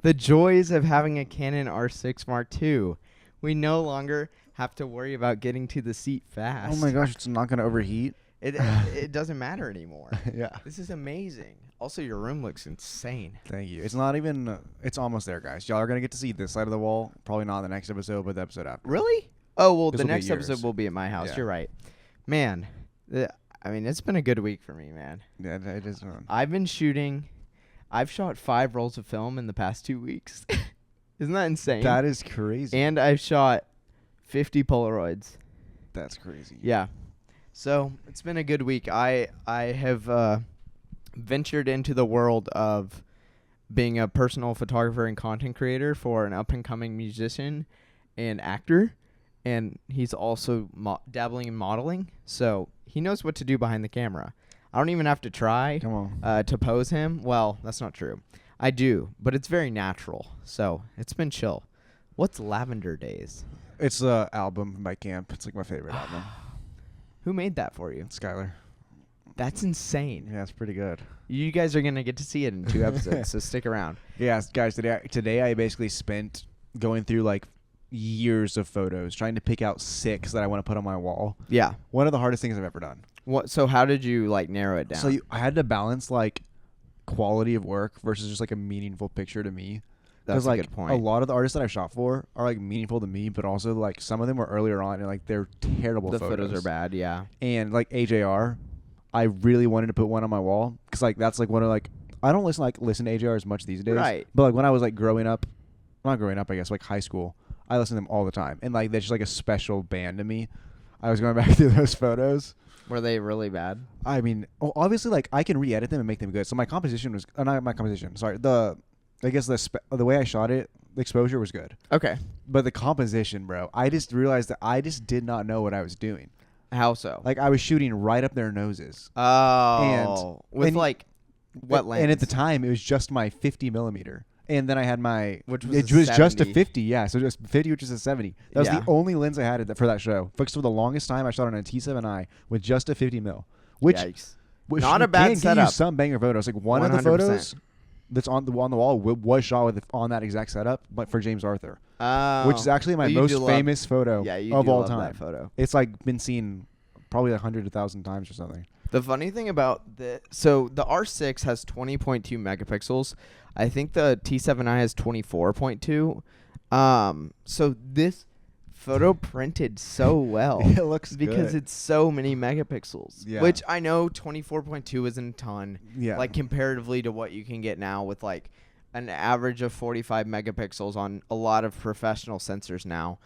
The joys of having a Canon R6 Mark II. We no longer have to worry about getting to the seat fast. Oh my gosh, it's not going to overheat. It doesn't matter anymore. Yeah. This is amazing. Also, your room looks insane. Thank you. It's not even, it's almost there, guys. Y'all are going to get to see this side of the wall. Probably not in the next episode, but the episode after. Really? Oh, well, This the will be next yours. episode will be at my house. Yeah. You're right. Man, I mean, it's been a good week for me, man. Yeah, it is. I've been shooting. I've shot 5 rolls of film in the past 2 weeks. Isn't that insane? That is crazy. And I've shot 50 Polaroids. That's crazy. Yeah. So it's been a good week. I have ventured into the world of being a personal photographer and content creator for an up-and-coming musician and actor. And he's also dabbling in modeling. So he knows what to do behind the camera. I don't even have to try to pose him. Well, that's not true. I do, but it's very natural. So it's been chill. What's Lavender Days? It's an album by Camp. It's like my favorite album. Who made that for you? Skylar. That's insane. Yeah, it's pretty good. You guys are going to get to see it in 2 episodes, so stick around. Yeah, guys, today I basically spent going through like years of photos trying to pick out 6 that I want to put on my wall. Yeah. One of the hardest things I've ever done. What? So how did you like narrow it down? So I had to balance like quality of work versus just like a meaningful picture to me. That's a like good point. a lot of the artists that I've shot for are like meaningful to me, but also like some of them were earlier on and like they're terrible the photos. photos are bad, yeah. And like AJR, I really wanted to put one on my wall because like that's like one of like I don't listen to AJR as much these days. Right. But like when I was like not growing up, I guess like high school, I listened to them all the time, and like that's just like a special band to me. I was going back through those photos. Were they really bad? I mean, obviously, like I can re-edit them and make them good. So my composition was not my composition. Sorry, the way I shot it, the exposure was good. Okay. But the composition, bro, I just realized that I just did not know what I was doing. How so? Like I was shooting right up their noses. Oh. And like what lens? And at the time, it was just my 50 millimeter. And then I had my, which was it was just a 70. 50, yeah. So just 50, which is a 70. That was the only lens I had for that show. For the longest time, I shot on a T7i with just a 50 mil, which not a bad setup. Give you some banger photos. Like one 100%. Of the photos that's on the wall was shot on that exact setup, but for James Arthur, which is actually my most famous photo of all time. That photo. It's like been seen probably 100,000 times or something. The funny thing about the R6 has 20.2 megapixels. I think the T7i has 24.2. So this photo printed so well. It looks because good. It's so many megapixels. Yeah. Which I know 24.2 isn't a ton. Yeah. Like comparatively to what you can get now with like an average of 45 megapixels on a lot of professional sensors now.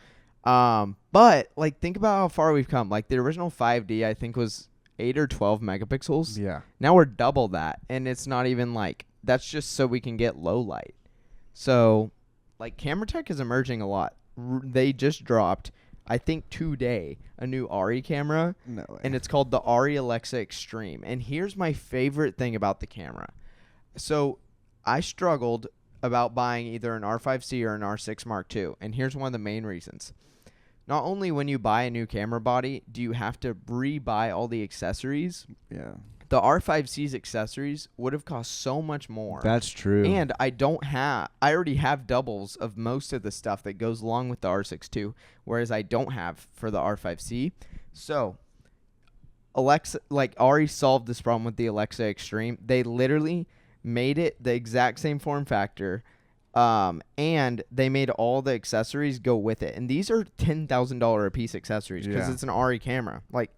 But like think about how far we've come. Like the original 5D I think was 8 or 12 megapixels. Yeah. Now we're double that, and it's not even like that's just so we can get low light. So, like camera tech is emerging a lot. They just dropped, I think today, a new ARRI camera. No way. And it's called the ARRI Alexa Extreme. And here's my favorite thing about the camera. So, I struggled about buying either an R5C or an R6 Mark II, and here's one of the main reasons. Not only when you buy a new camera body do you have to re-buy all the accessories. Yeah. The R5C's accessories would have cost so much more. That's true. And I already have doubles of most of the stuff that goes along with the R6 II, whereas I don't have for the R5C. So Alexa, like ARRI solved this problem with the Alexa Extreme. They literally made it the exact same form factor. And they made all the accessories go with it. And these are $10,000 a piece accessories because it's an ARRI camera. Like,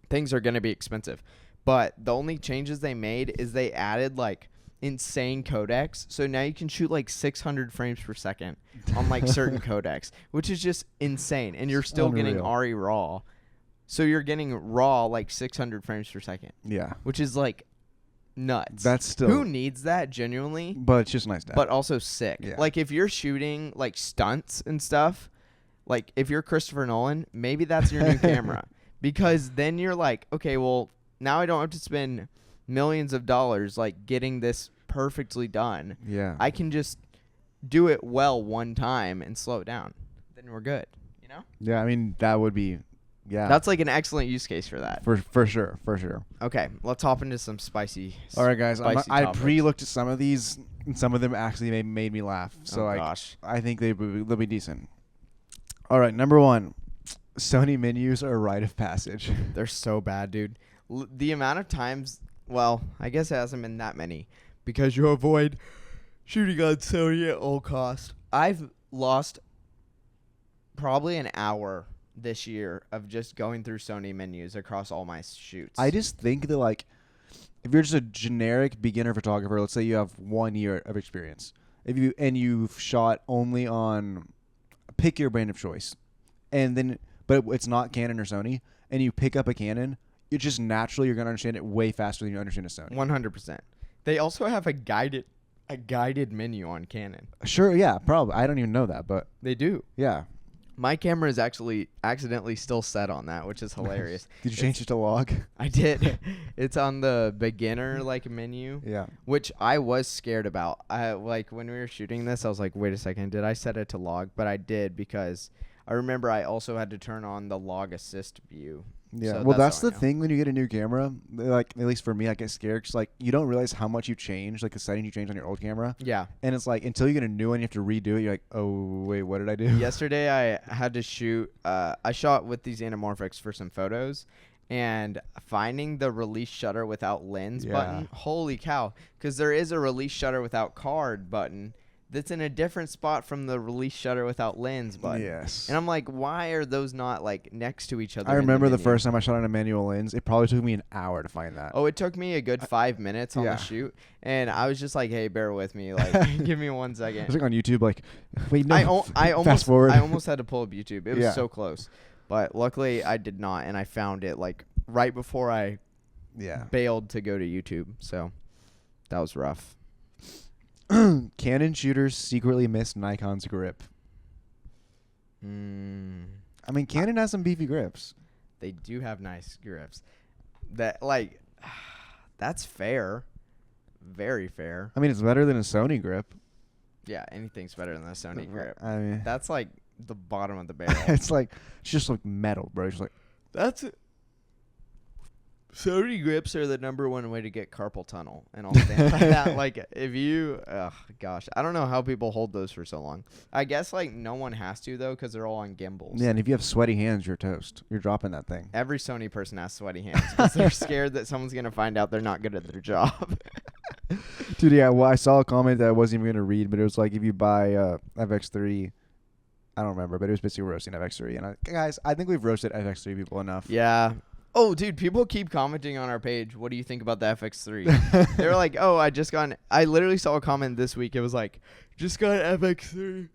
things are going to be expensive. But the only changes they made is they added, like, insane codecs. So now you can shoot, like, 600 frames per second on, like, certain codecs, which is just insane. And you're still getting ARRI RAW. So you're getting RAW, like, 600 frames per second. Yeah. Which is, like, nuts. That's still... Who needs that, genuinely? But it's just nice to have. But also sick. Yeah. Like, if you're shooting, like, stunts and stuff, like, if you're Christopher Nolan, maybe that's your new camera. Because then you're like, okay, well, now I don't have to spend millions of dollars, like, getting this perfectly done. Yeah. I can just do it well one time and slow it down. Then we're good, you know? Yeah, I mean, that would be... Yeah. That's like an excellent use case for that. For sure. Okay, let's hop into some spicy All right, guys. I topics. pre-looked at some of these And some of them actually made me laugh. So gosh. I think they'll be decent. All right, number 1. Sony menus are a rite of passage. They're so bad, dude. The amount of times, well, I guess it hasn't been that many because you avoid shooting on Sony at all cost. I've lost probably an hour this year of just going through Sony menus across all my shoots. I just think that, like, if you're just a generic beginner photographer, let's say you have 1 year of experience, you've shot only on, pick your brand of choice, but it's not Canon or Sony, and you pick up a Canon, it's just naturally you're gonna understand it way faster than you understand a Sony. 100%. They also have a guided menu on Canon. Sure, yeah, probably. I don't even know that, but they do. Yeah. My camera is actually accidentally still set on that, which is hilarious. Did you change it to log? I did. It's on the beginner menu. Yeah. Which I was scared about. When we were shooting this, I was like, wait a second, did I set it to log? But I did because I remember I also had to turn on the log assist view. Yeah, so well, that's the thing when you get a new camera. Like, at least for me, I get scared because, like, you don't realize how much you change, like the settings you change on your old camera. Yeah. And it's like, until you get a new one, you have to redo it. You're like, oh, wait, what did I do? Yesterday, I had to shoot. I shot with these anamorphics for some photos, and finding the release shutter without lens button, holy cow, because there is a release shutter without card button that's in a different spot from the release shutter without lens button. Yes. And I'm like, why are those not like next to each other? I remember the first time I shot on a manual lens, it probably took me an hour to find that. Oh, it took me a good 5 minutes on the shoot. And I was just like, hey, bear with me. Like, give me 1 second. I was like on YouTube, like, wait, no, fast forward. I almost had to pull up YouTube. It was so close. But luckily I did not. And I found it like right before I bailed to go to YouTube. So that was rough. Canon shooters secretly miss Nikon's grip. I mean, Canon has some beefy grips. They do have nice grips. That's fair. Very fair. I mean, it's better than a Sony grip. Yeah, anything's better than a Sony grip. I mean, that's like the bottom of the barrel. It's just like metal, bro. It's like that's it. Sony grips are the #1 way to get carpal tunnel, and I'll stand by that. Like, if you, gosh, I don't know how people hold those for so long. I guess like no one has to though, because they're all on gimbals. Yeah, and if you have sweaty hands, you're toast. You're dropping that thing. Every Sony person has sweaty hands because they're scared that someone's gonna find out they're not good at their job. Dude, yeah. Well, I saw a comment that I wasn't even gonna read, but it was like if you buy FX3. I don't remember, but it was basically roasting FX3. And guys, I think we've roasted FX3 people enough. Yeah. Oh, dude, people keep commenting on our page. What do you think about the FX3? They were like, oh, I literally saw a comment this week. It was like, just got FX3.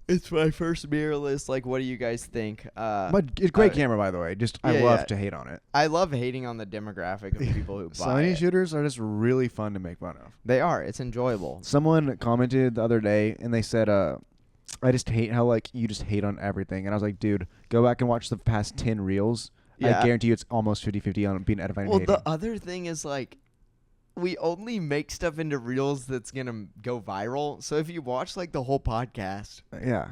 It's my first mirrorless. Like, what do you guys think? But it's a great camera, by the way. I love to hate on it. I love hating on the demographic of people who buy Sony it. shooters are just really fun to make fun of. They are. It's enjoyable. Someone commented the other day, and they said, I just hate how, like, you just hate on everything. And I was like, dude, go back and watch the past 10 reels. Yeah. I guarantee you it's almost 50-50 on being edifying and hating. Well, the other thing is, like, we only make stuff into reels that's going to go viral. So if you watch, like, the whole podcast. Yeah.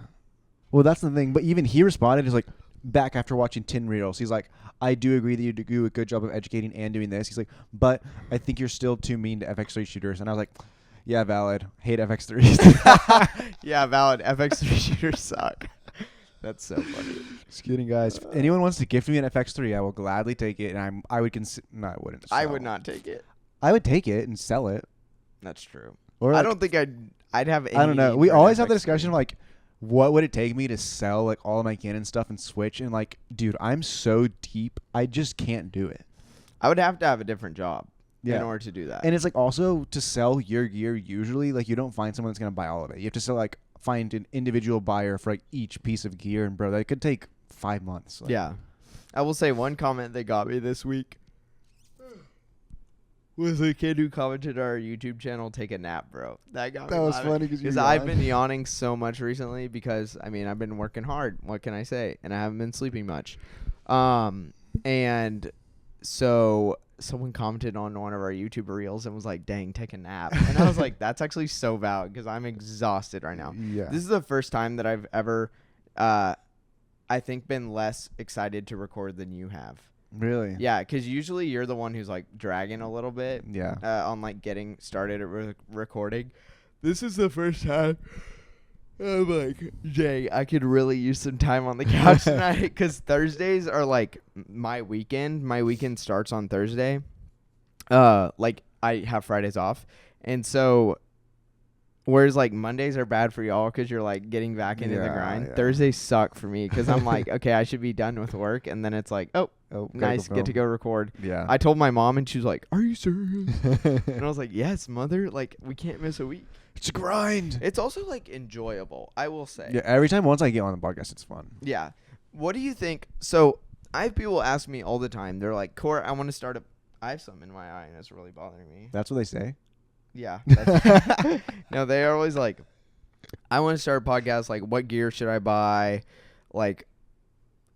Well, that's the thing. But even he responded, he's like, back after watching 10 reels. He's like, I do agree that you do a good job of educating and doing this. He's like, but I think you're still too mean to FX3 shooters. And I was like, yeah, valid. Hate FX3s. Yeah, valid. FX3 shooters suck. That's so funny. Just kidding, guys. If anyone wants to gift me an FX3, I will gladly take it. And I would consider. No, I wouldn't. I would not take it. I would take it and sell it. That's true. Or I don't think I'd have any. I don't know. We always have the discussion of like, what would it take me to sell like all of my Canon stuff and switch? And like, dude, I'm so deep. I just can't do it. I would have to have a different job in order to do that. And it's like also to sell your gear, usually like you don't find someone that's going to buy all of it. You have to sell like find an individual buyer for like each piece of gear, and bro, that could take 5 months. Like. Yeah. I will say one comment that got me this week was a kid who commented on our YouTube channel, take a nap, bro. That got me. That was funny because I've been yawning so much recently because, I mean, I've been working hard. What can I say? And I haven't been sleeping much. And so someone commented on one of our YouTube reels and was like, dang, take a nap. And I was like, that's actually so valid because I'm exhausted right now. Yeah. This is the first time that I've ever, I think, been less excited to record than you have. Really? Yeah, because usually you're the one who's like dragging a little bit. Yeah. On like getting started at recording. This is the first time I'm like, Jay, I could really use some time on the couch tonight because Thursdays are like my weekend. My weekend starts on Thursday. Like I have Fridays off, and so whereas like Mondays are bad for y'all because you're like getting back into the grind. Yeah. Thursdays suck for me because I'm like, okay, I should be done with work, and then it's like, oh, nice, get to go record. Yeah. I told my mom, and she was like, "Are you serious?" And I was like, "Yes, mother. Like we can't miss a week." It's a grind. It's also like enjoyable, I will say. Yeah. Every time once I get on the podcast, it's fun. Yeah. What do you think? So I have people ask me all the time. They're like, "Core, I want to start a." I have some in my eye, and it's really bothering me. That's what they say. Yeah. No, they are always like, I want to start a podcast. Like, what gear should I buy? Like,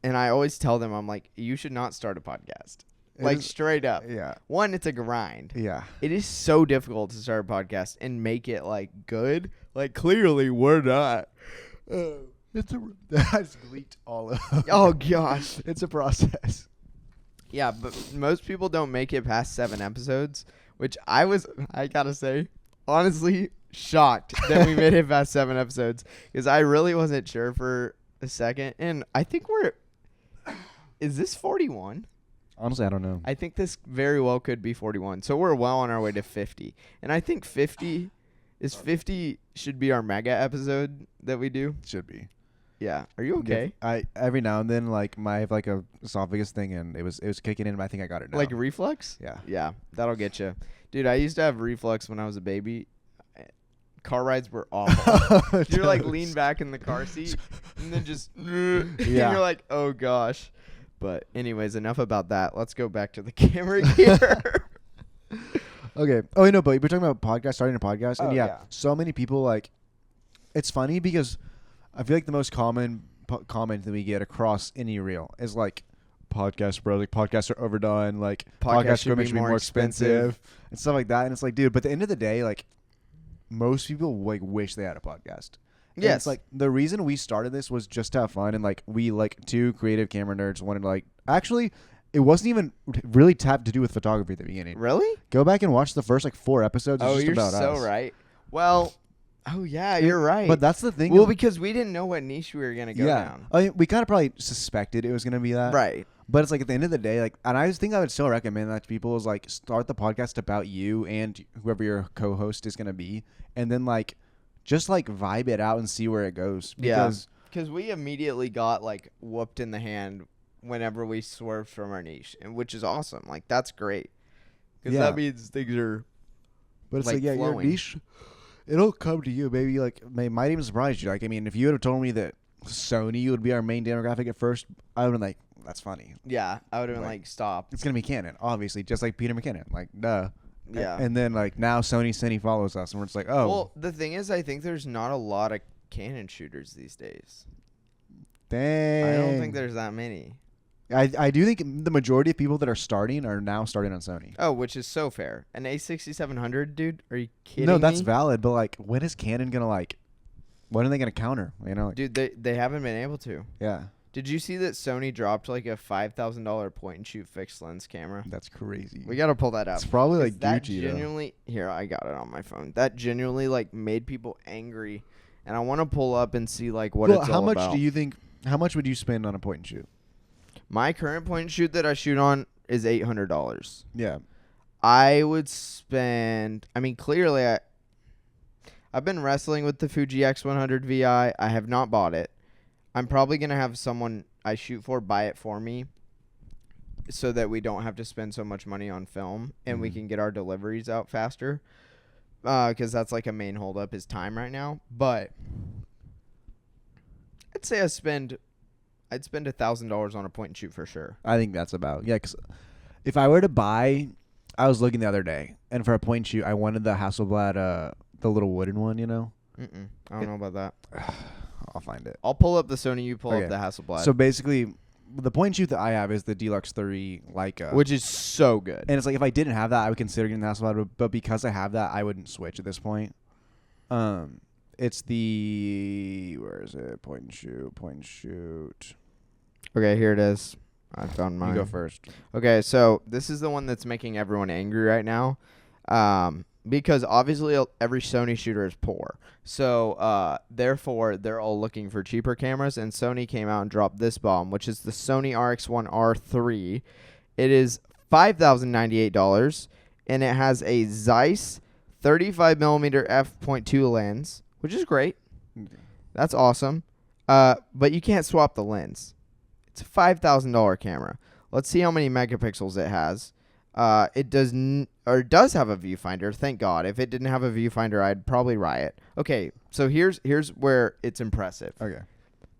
and I always tell them, I'm like, you should not start a podcast. Like, straight up. Yeah. One, it's a grind. Yeah. It is so difficult to start a podcast and make it, like, good. Like, clearly, we're not. It's a. I just leaked all of. Oh, gosh. It's a process. Yeah, but most people don't make it past 7 episodes, which I gotta say, honestly, shocked that we made it past 7 episodes because I really wasn't sure for a second. And I think is this 41? Honestly, I don't know. I think this very well could be 41. So we're well on our way to 50. And I think 50 should be our mega episode that we do. Should be. Yeah. Are you okay? I every now and then like I have like a esophagus thing and it was kicking in, but I think I got it now. Like reflux? Yeah. Yeah, that'll get you. Dude, I used to have reflux when I was a baby. Car rides were awful. You're like lean back in the car seat and then just and you're like, "Oh gosh." But anyways, enough about that. Let's go back to the camera gear. Okay. Oh, no, but we're talking about starting a podcast, and yeah. so many people like. It's funny because I feel like the most common comment that we get across any reel is like, "Podcasts, bro. Like podcasts are overdone. Like podcasts should be more expensive and stuff like that." And it's like, dude, but at the end of the day, like most people like wish they had a podcast. Yeah, it's like the reason we started this was just to have fun, and like we like two creative camera nerds wanted to like actually. It wasn't even really tapped to do with photography at the beginning. Really? Go back and watch the first like 4 episodes. Oh, it's just you're about so us. right. Well, oh yeah, you're right. But that's the thing. Well, because we didn't know what niche we were gonna go down. I mean, we kind of probably suspected it was gonna be that. Right. But it's like at the end of the day, like, and I just think I would still recommend that to people is like start the podcast about you and whoever your co-host is gonna be, and then like just like vibe it out and see where it goes. Because we immediately got like whooped in the hand whenever we swerved from our niche, and which is awesome. Like that's great because that means things are. But it's like, your niche, it'll come to you. Maybe like might even surprise you. Like I mean, if you would have told me that Sony would be our main demographic at first, I would have been like, that's funny. Yeah, I would have been like, stop. It's gonna be Canon, obviously, just like Peter McKinnon. Like, duh. Yeah. And then like now Sony follows us, and we're just like, oh. Well, the thing is, I think there's not a lot of Canon shooters these days. Dang. I don't think there's that many. I do think the majority of people that are starting are now starting on Sony. Oh, which is so fair. An A6700, dude? Are you kidding me? No, that's me? valid. But like, when is Canon gonna like? When are they gonna counter? You know, like, dude, they haven't been able to. Yeah. Did you see that Sony dropped like a $5,000 point and shoot fixed lens camera? That's crazy. We gotta pull that up. It's probably like that Gucci. Genuinely, here I got it on my phone. That genuinely like made people angry, and I want to pull up and see like what it's all how much about. do you think? How much would you spend on a point and shoot? My current point and shoot that I shoot on is $800. Yeah. I would spend. I mean, clearly, I've been wrestling with the Fuji X100 VI. I have not bought it. I'm probably gonna have someone I shoot for buy it for me, so that we don't have to spend so much money on film and we can get our deliveries out faster. Because that's like a main holdup is time right now. But I'd say I'd spend $1,000 on a point and shoot for sure. I think that's about because if I were to buy, I was looking the other day, and for a point and shoot, I wanted the Hasselblad, the little wooden one, you know. I don't know about that. I'll find it. I'll pull up the Sony. You pull up the Hasselblad. So basically, the point and shoot that I have is the Deluxe 30 Leica, which is so good. And it's like if I didn't have that, I would consider getting the Hasselblad, but because I have that, I wouldn't switch at this point. It's the where is it? Point and shoot. Okay, here it is. I found mine. You go first. Okay, so this is the one that's making everyone angry right now. because obviously every Sony shooter is poor. So therefore, they're all looking for cheaper cameras, and Sony came out and dropped this bomb, which is the Sony RX1R3. It is $5,098, and it has a Zeiss 35mm f.2 lens, which is great. That's awesome. But you can't swap the lens. It's a $5,000 camera. Let's see how many megapixels it has. It does have a viewfinder. Thank God. If it didn't have a viewfinder, I'd probably riot. Okay, so here's where it's impressive. Okay.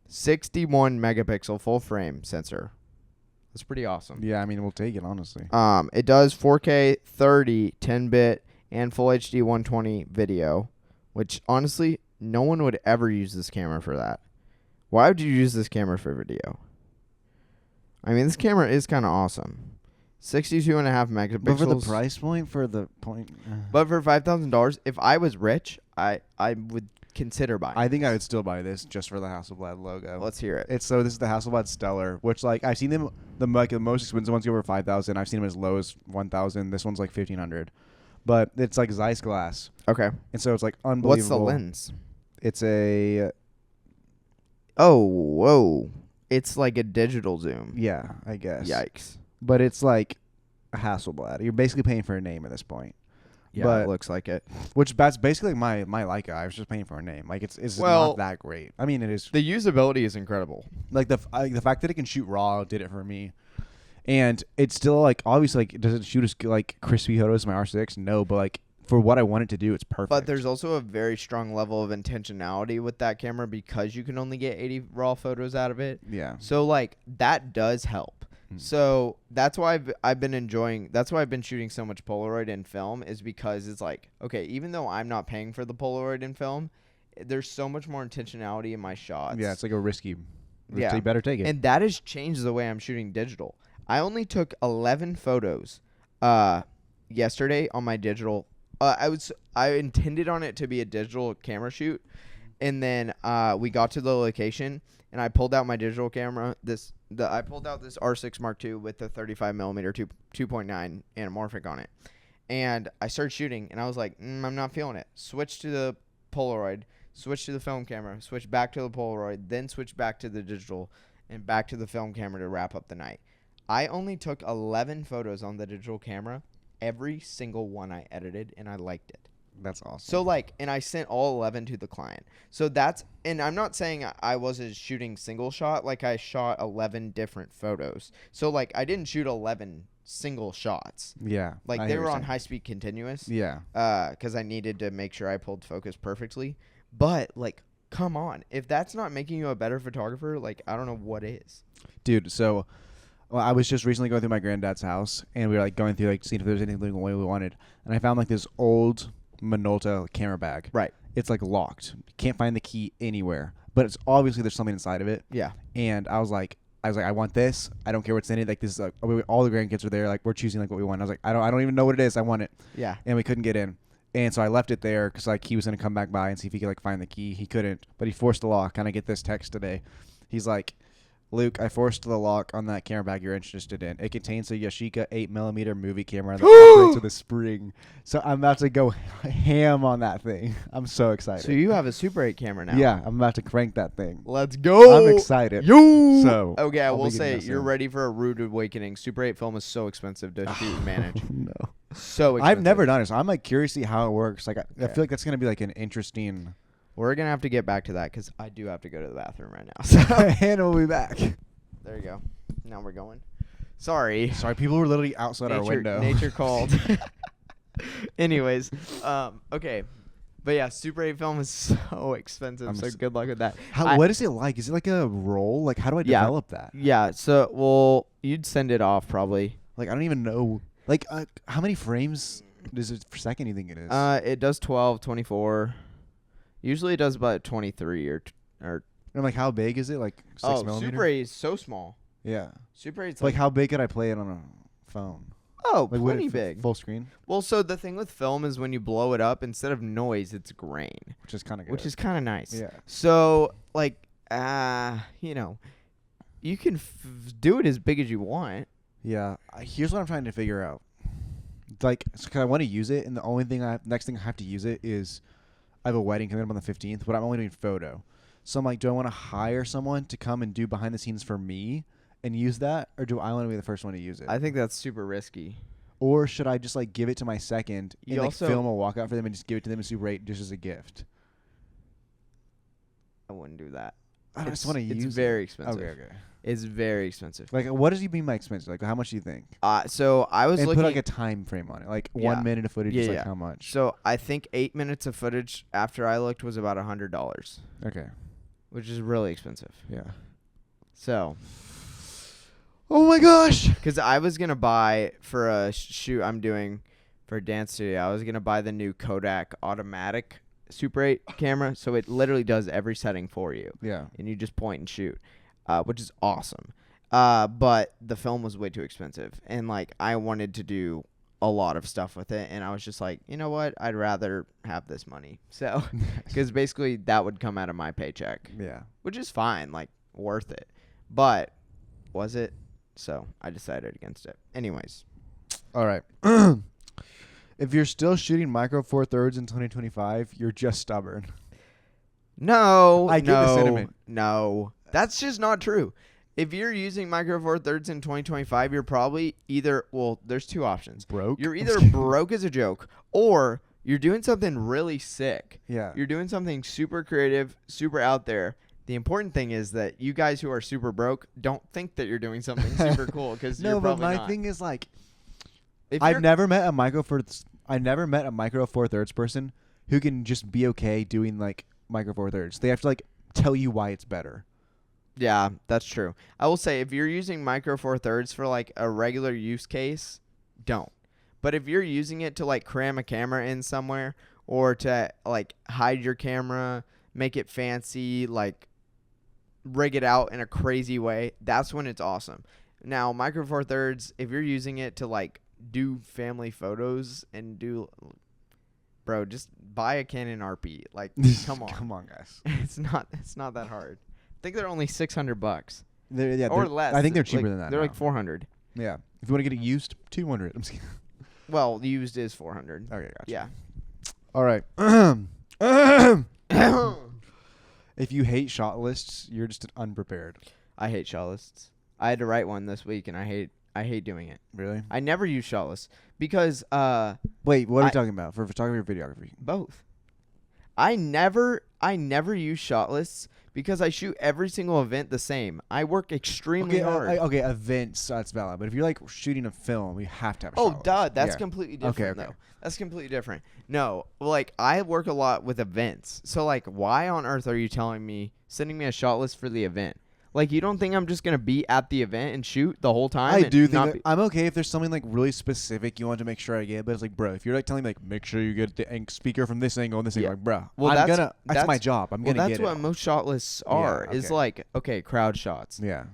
61 megapixel full frame sensor. That's pretty awesome. Yeah, I mean, we'll take it, honestly. It does 4K 30 10-bit and full HD 120 video, which honestly no one would ever use this camera for that. Why would you use this camera for video? I mean, this camera is kind of awesome. 62.5 megapixels. But for the price point, But for $5,000, if I was rich, I would consider buying. I think I would still buy this just for the Hasselblad logo. Let's hear it. This is the Hasselblad Stellar, which like I've seen them the most expensive ones go over 5,000. I've seen them as low as 1,000. This one's like 1,500, but it's like Zeiss glass. Okay. And so it's like unbelievable. What's the lens? It's a. Oh, whoa! It's like a digital zoom. Yeah, I guess. Yikes! But it's like a Hasselblad. You're basically paying for a name at this point. Yeah, but it looks like it. Which that's basically my Leica. I was just paying for a name. Like it's not that great. I mean, it is. The usability is incredible. Like the fact that it can shoot RAW did it for me. And it's still like obviously like does it shoot as like crispy photos as my R6? No, but like for what I want it to do, it's perfect. But there's also a very strong level of intentionality with that camera because you can only get 80 raw photos out of it. Yeah. So like that does help. So that's why I've been enjoying. That's why I've been shooting so much Polaroid in film is because it's like, okay, even though I'm not paying for the Polaroid in film, there's so much more intentionality in my shots. Yeah, it's like a risky. Yeah, you better take it. And that has changed the way I'm shooting digital. I only took 11 photos yesterday on my digital. I intended on it to be a digital camera shoot, and then we got to the location, and I pulled out my digital camera. I pulled out this R6 Mark II with the 35mm 2.9 anamorphic on it, and I started shooting, and I was like, I'm not feeling it. Switch to the Polaroid, switch to the film camera, switch back to the Polaroid, then switch back to the digital, and back to the film camera to wrap up the night. I only took 11 photos on the digital camera. Every single one I edited, and I liked it. That's awesome. So like, and I sent all 11 to the client. So that's, and I'm not saying I wasn't shooting single shot. Like I shot 11 different photos. So like I didn't shoot 11 single shots. Yeah. Like they were on high speed continuous. Yeah. Because I needed to make sure I pulled focus perfectly. But like, come on, if that's not making you a better photographer, like I don't know what is. Dude, so. Well, I was just recently going through my granddad's house, and we were like going through like seeing if there was anything the way we wanted, and I found like this old Minolta camera bag. Right. It's like locked. Can't find the key anywhere, but it's obviously there's something inside of it. Yeah. And I was like, I want this. I don't care what's in it. Like this is like, all the grandkids are there. Like we're choosing like what we want. I was like, I don't even know what it is. I want it. Yeah. And we couldn't get in. And so I left it there because like he was gonna come back by and see if he could like find the key. He couldn't, but he forced the lock. Kind of get this text today. He's like, Luke, I forced the lock on that camera bag you're interested in. It contains a Yashica 8mm movie camera that operates with a spring. So I'm about to go ham on that thing. I'm so excited. So you have a Super 8 camera now. Yeah, I'm about to crank that thing. Let's go. I'm excited. Yo. So okay, I I'll will be say getting you're that ready for a rude awakening. Super 8 film is so expensive to shoot and manage. No. So expensive. I've never done it, so I'm like curious to see how it works. Like I Okay. feel like that's gonna be like an interesting. We're gonna have to get back to that because I do have to go to the bathroom right now. So And we'll be back. there you go. Now we're going. Sorry. Sorry, people were literally outside our window. Nature called. Anyways, okay. But yeah, Super 8 film is so expensive, so good luck with that. What is it like? Is it like a roll? Like, how do I develop that? Yeah, so, well, you'd send it off probably. Like, I don't even know. Like, how many frames does it per second you think it is? It does 12, 24. Usually it does about 23 or and like, how big is it? Like 6 millimeter? Super 8 is so small. Yeah. Super 8's Like, how big could I play it on a phone? Oh, Like, plenty big. Full screen? Well, so the thing with film is when you blow it up, instead of noise, it's grain. Which is kind of good. Which is kind of nice. Yeah. So, like, you know, you can do it as big as you want. Yeah. Here's what I'm trying to figure out. like, cause I want to use it, and the only thing next thing I have to use it is I have a wedding coming up on the 15th, but I'm only doing photo. So I'm like, do I want to hire someone to come and do behind the scenes for me and use that, or do I want to be the first one to use it? I think that's super risky. Or should I just like give it to my second and You like also- film a walkout for them and just give it to them in Super 8 just as a gift? I wouldn't do that. I just want to use it. It's very expensive. Okay. It's very expensive. Like, what does you mean by expensive? Like, how much do you think? So I was And looking. put like a time frame on it. Like Yeah. 1 minute of footage Yeah, is like yeah. how much? So I think 8 minutes of footage after I looked was about $100, Okay. which is really expensive. Yeah. So, Oh my gosh. because I was gonna buy for a shoot I'm doing for a dance studio, I was gonna buy the new Kodak automatic Super 8 camera, so it literally does every setting for you, Yeah. and you just point and shoot, which is awesome. But the film was way too expensive, and like I wanted to do a lot of stuff with it, and I was just like, you know what, I'd rather have this money. So, because basically that would come out of my paycheck, Yeah. which is fine, like worth it. But was it? So I decided against it. Anyways, All right. If you're still shooting micro four thirds in 2025, you're just stubborn. no, I get the no, sentiment. no, that's just not true. If you're using micro four thirds in 2025, you're probably either, well, there's two options. Broke? You're either broke as a joke, or you're doing something really sick. Yeah. You're doing something super creative, super out there. The important thing is that you guys who are super broke don't think that you're doing something super cool, because No, you're but probably my not. thing is like, If I've you're- never met a micro four thirds person who can just be okay doing like micro four thirds. They have to like tell you why it's better. Yeah, that's true. I will say, if you're using micro four thirds for like a regular use case, don't. But if you're using it to like cram a camera in somewhere, or to like hide your camera, make it fancy, like rig it out in a crazy way, that's when it's awesome. Now, micro four thirds, if you're using it to like do family photos and do, bro, just buy a Canon RP. Like, come on. Come on, guys. It's not that hard. I think they're only $600 They're, or less. I think they're cheaper Like, than that. They're now. like 400. Yeah. If you want to get it used, 200. I'm just kidding. Well, used is 400. Okay, gotcha. Yeah. All right. If you hate shot lists, you're just unprepared. I hate shot lists. I had to write one this week, and I hate doing it. Really? I never use shot lists because Wait, what are I- we talking about? For photography or videography? both. I never use shot lists because I shoot every single event the same. I work extremely hard. Okay, events, that's valid. But if you're like shooting a film, you have to have a shot Oh, list. duh. That's Yeah. completely different, Okay. though. That's completely different. No, like, I work a lot with events. So, like, why on earth are you sending me a shot list for the event? Like, you don't think I'm just going to be at the event and shoot the whole time? I and do not think I'm okay if there's something like really specific you want to make sure I get, but it's like, bro, if you're like telling me like make sure you get the speaker from this angle and this angle, Yeah. like, bro, Well, that's my job. I'm Well, gonna that's get what it. most shot lists are. Yeah, Is okay. like, okay, crowd shots, Yeah.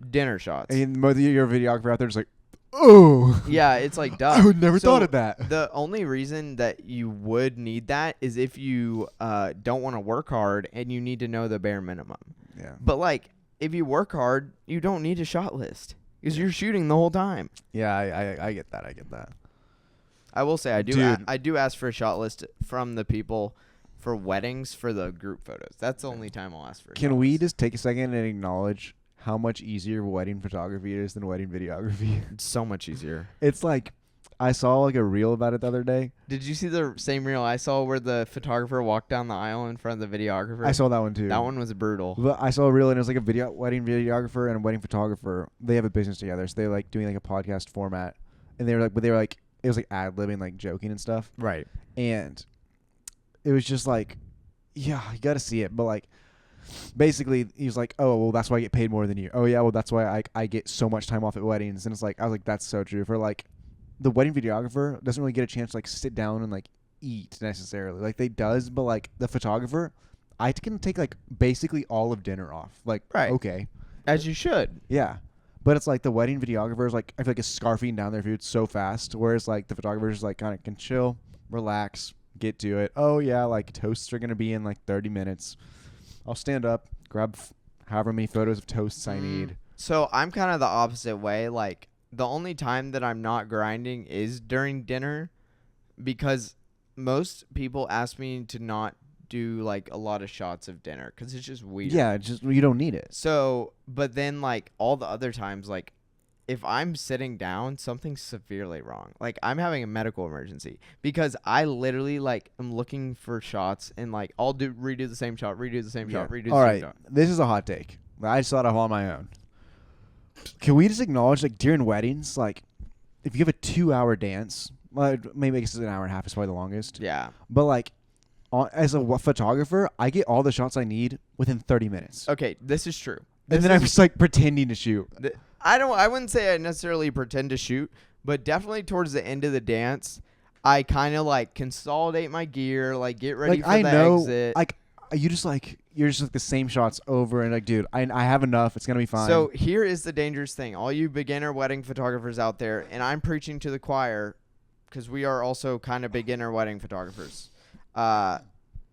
dinner shots. And whether you're a videographer out there, just like, oh, Yeah, it's like, duh. I would never So, thought of that. The only reason that you would need that is if you don't want to work hard and you need to know the bare minimum. Yeah. But, like, if you work hard, you don't need a shot list because you're shooting the whole time. Yeah, I get that. I get that. I will say I do Dude. I do ask for a shot list from the people for weddings for the group photos. That's the only time I'll ask for a shot Can we list. just take a second and acknowledge how much easier wedding photography is than wedding videography? It's so much easier. It's like, I saw like a reel about it the other day. Did you see the same reel I saw where the photographer walked down the aisle in front of the videographer? I saw that one too. That one was brutal. But I saw a reel and it was like a wedding videographer and a wedding photographer. They have a business together, so they're like doing like a podcast format, and they were like, it was like ad libbing, like joking and stuff. Right. And it was just like, yeah, you got to see it. But like, basically, he was like, oh, well, that's why I get paid more than you. Oh yeah, well, that's why I get so much time off at weddings. And it's like, I was like, that's so true. For like, the wedding videographer doesn't really get a chance to like sit down and like eat necessarily. Like they does, but like the photographer, I can take like basically all of dinner off. Like, Right. okay, As you should. yeah. But it's like the wedding videographer is like, I feel like is scarfing down their food so fast, whereas like the photographer is like kind of can chill, relax, get to it. Oh yeah, like toasts are gonna be in like 30 minutes. I'll stand up, grab however many photos of toasts I need. So I'm kind of the opposite way. Like, the only time that I'm not grinding is during dinner, because most people ask me to not do like a lot of shots of dinner because it's just weird. Yeah, just you don't need it. So, but then like all the other times, like if I'm sitting down, something's severely wrong. Like I'm having a medical emergency because I literally like am looking for shots and like I'll redo the same shot, redo the same shot, redo the All same right, shot. this is a hot take. I just thought of on my own. Can we just acknowledge, like, during weddings, like, if you have a 2-hour dance, well, maybe it's an hour and a half is probably the longest. Yeah. But, like, as a photographer, I get all the shots I need within 30 minutes. Okay, this is true. And then I'm just, like, pretending to shoot. I wouldn't say I necessarily pretend to shoot, but definitely towards the end of the dance, I kind of, like, consolidate my gear, like, get ready for the exit. Like, you're just like the same shots over and like, dude, I have enough. It's gonna be fine. So here is the dangerous thing. All you beginner wedding photographers out there, and I'm preaching to the choir because we are also kind of beginner wedding photographers.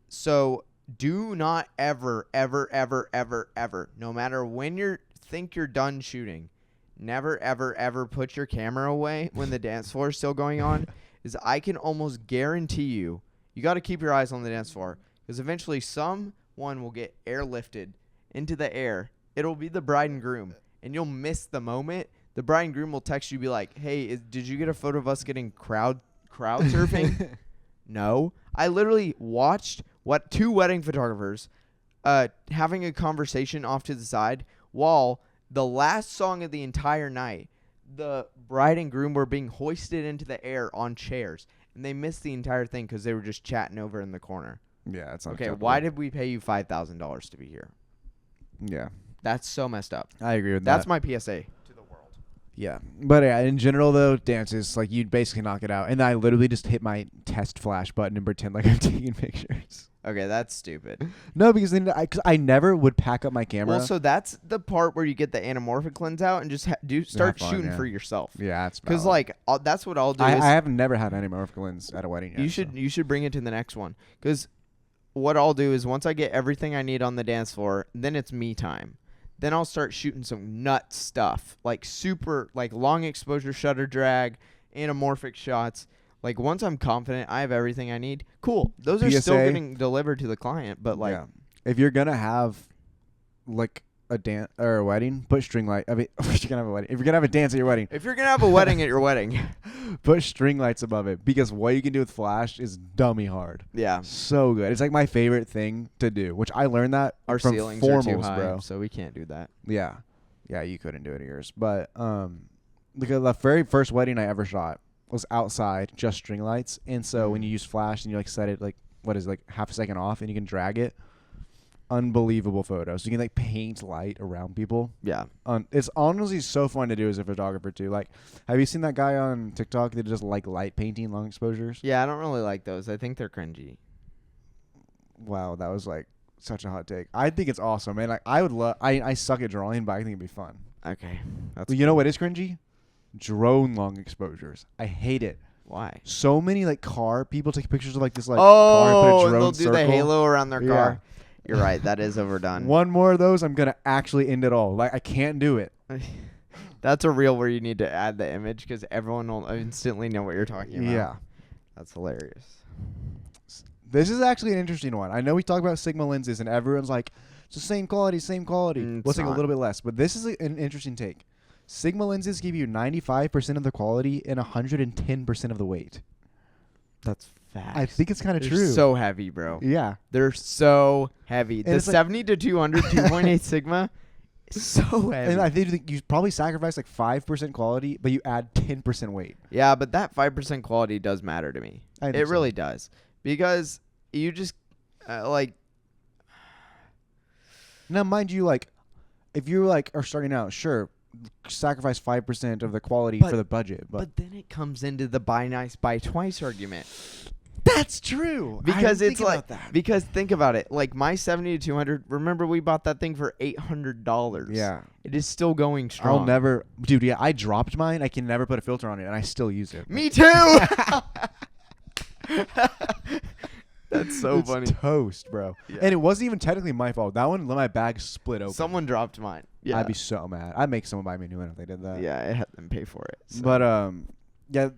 So do not ever, no matter when you think you're done shooting, never, ever put your camera away when the dance floor is still going on. Is I can almost guarantee you got to keep your eyes on the dance floor. Because eventually someone will get airlifted into the air. It'll be the bride and groom. And you'll miss the moment. The bride and groom will text you, be like, hey, did you get a photo of us getting crowd surfing? No. I literally watched two wedding photographers having a conversation off to the side while the last song of the entire night, the bride and groom were being hoisted into the air on chairs. And they missed the entire thing because they were just chatting over in the corner. Yeah, that's not okay. acceptable. Why did we pay you $5,000 to be here? Yeah, That's so messed up. I agree with that. That's my PSA to the world. Yeah, but yeah, in general though, dances like you'd basically knock it out, and I literally just hit my test flash button and pretend like I'm taking pictures. Okay, that's stupid. No, because then I never would pack up my camera. Well, so that's the part where you get the anamorphic lens out and just start fun, shooting yeah. for yourself. Yeah, that's Because valid. like that's what I'll do. I have never had an anamorphic lens at a wedding yet. You should bring it to the next one. Because what I'll do is once I get everything I need on the dance floor, then it's me time. Then I'll start shooting some nut stuff, like super, like long exposure shutter drag, anamorphic shots. Like once I'm confident I have everything I need, cool. Those are still PSA? getting delivered to the client, but like, yeah. If you're gonna have like a dance or a wedding, put string light. I mean, if you're gonna have a wedding, if you're gonna have a dance at your wedding, if you're gonna have a wedding at your wedding, put string lights above it because what you can do with flash is dummy hard. yeah. So good. It's like my favorite thing to do, which I learned that Our from ceilings formals, are too high, bro. so we can't do that. Yeah, you couldn't do it at yours. But because the very first wedding I ever shot was outside, just string lights, and so when you use flash and you like set it like half a second off, and you can drag it. Unbelievable photos. You can like paint light around people. Yeah. It's honestly so fun to do as a photographer too. Like, have you seen that guy on TikTok that just like light painting long exposures? Yeah, I don't really like those. I think they're cringy. Wow, that was like such a hot take. I think it's awesome, man. Like, I would love. I suck at drawing, but I think it'd be fun. Okay. That's You know what is cringy? Drone long exposures. I hate it. Why? So many like car people take pictures of like this like car and put a Oh, drone they'll do circle. the halo around their car. Yeah. You're right. That is overdone. One more of those, I'm gonna actually end it all. Like, I can't do it. That's a reel where you need to add the image because everyone will instantly know what you're talking about. Yeah. That's hilarious. This is actually an interesting one. I know we talk about Sigma lenses and everyone's like, it's the same quality, same quality. It's Well, it's like a not. little bit less, but this is an interesting take. Sigma lenses give you 95% of the quality and 110% of the weight. That's facts. I think it's kind of They're true. so heavy, bro. Yeah. They're so heavy. And The it's like- 70 to 200 2.8 Sigma is so heavy. And I think you probably sacrifice like 5% quality, but you add 10% weight. Yeah, but that 5% quality does matter to me. I think It so. really does. Because you just, like, Now, mind you, like, if you like are starting out, sure, sacrifice 5% of the quality But- for the budget. but then it comes into the buy nice, buy twice argument. That's true. Because it's like, because think about it. Like my 70 to 200, remember we bought that thing for $800. Yeah. It is still going strong. I'll never, dude. Yeah, I dropped mine. I can never put a filter on it, and I still use it. Me too. That's so it's funny. toast, bro. Yeah. And it wasn't even technically my fault. That one, my bag split open. Someone dropped mine. Yeah. I'd be so mad. I'd make someone buy me a new one if they did that. Yeah, I had them pay for it. So. But yeah,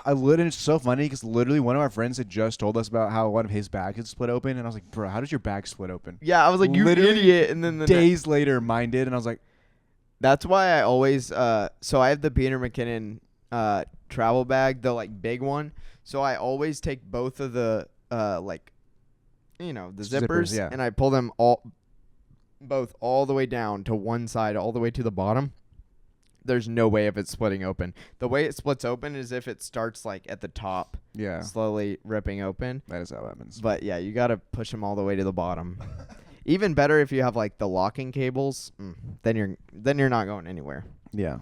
it's so funny because literally one of our friends had just told us about how one of his bags had split open, and I was like, bro, how did your bag split open? Yeah, I was like, you Literally idiot. And then days later, mine did, and I was like, that's why I always so I have the Peter McKinnon travel bag, the like big one. So I always take both of the like the zippers, yeah. and I pull them both all the way down to one side, all the way to the bottom. There's no way of it splitting open. The way it splits open is if it starts like at the top, yeah, slowly ripping open. that is how it happens. But yeah, you got to push them all the way to the bottom. Even better if you have like the locking cables, then you're not going anywhere. Yeah.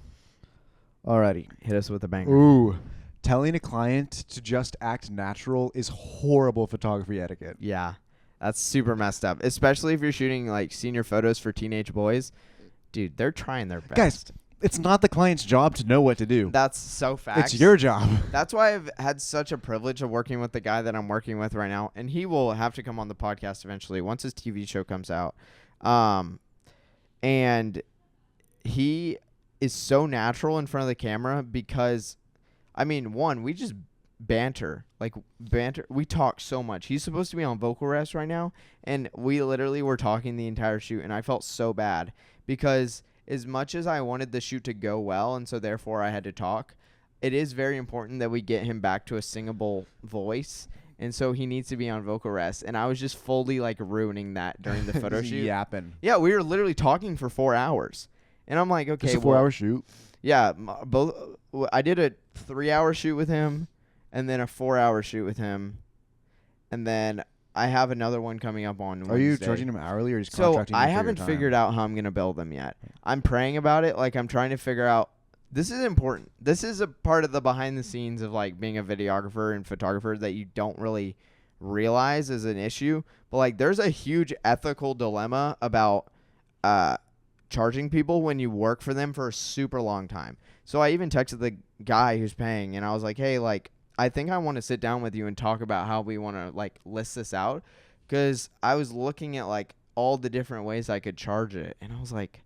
Alrighty. Hit us with a banger. Ooh. Telling a client to just act natural is horrible photography etiquette. Yeah. That's super messed up, especially if you're shooting like senior photos for teenage boys. Dude, they're trying their best. Guys, it's not the client's job to know what to do. That's so facts. It's your job. That's why I've had such a privilege of working with the guy that I'm working with right now, and he will have to come on the podcast eventually once his TV show comes out. And he is so natural in front of the camera because, I mean, one, we just banter. We talk so much. He's supposed to be on vocal rest right now, and we literally were talking the entire shoot, and I felt so bad because as much as I wanted the shoot to go well, and so therefore I had to talk, it is very important that we get him back to a singable voice, and so he needs to be on vocal rest. And I was just fully like ruining that during the photo shoot. Yapping. Yeah, we were literally talking for 4 hours, and I'm like, okay, Just a 4-hour shoot. Yeah, both. I did a 3-hour shoot with him, and then a 4-hour shoot with him, and then I have another one coming up on Wednesday. Are you charging him hourly or just So contracting him I for your haven't time? figured out how I'm gonna bill them yet. I'm praying about it. Like I'm trying to figure out. This is important. This is a part of the behind the scenes of like being a videographer and photographer that you don't really realize is an issue. But like there's a huge ethical dilemma about charging people when you work for them for a super long time. So I even texted the guy who's paying, and I was like, hey, like I think I want to sit down with you and talk about how we want to like list this out, because I was looking at like all the different ways I could charge it, and I was like,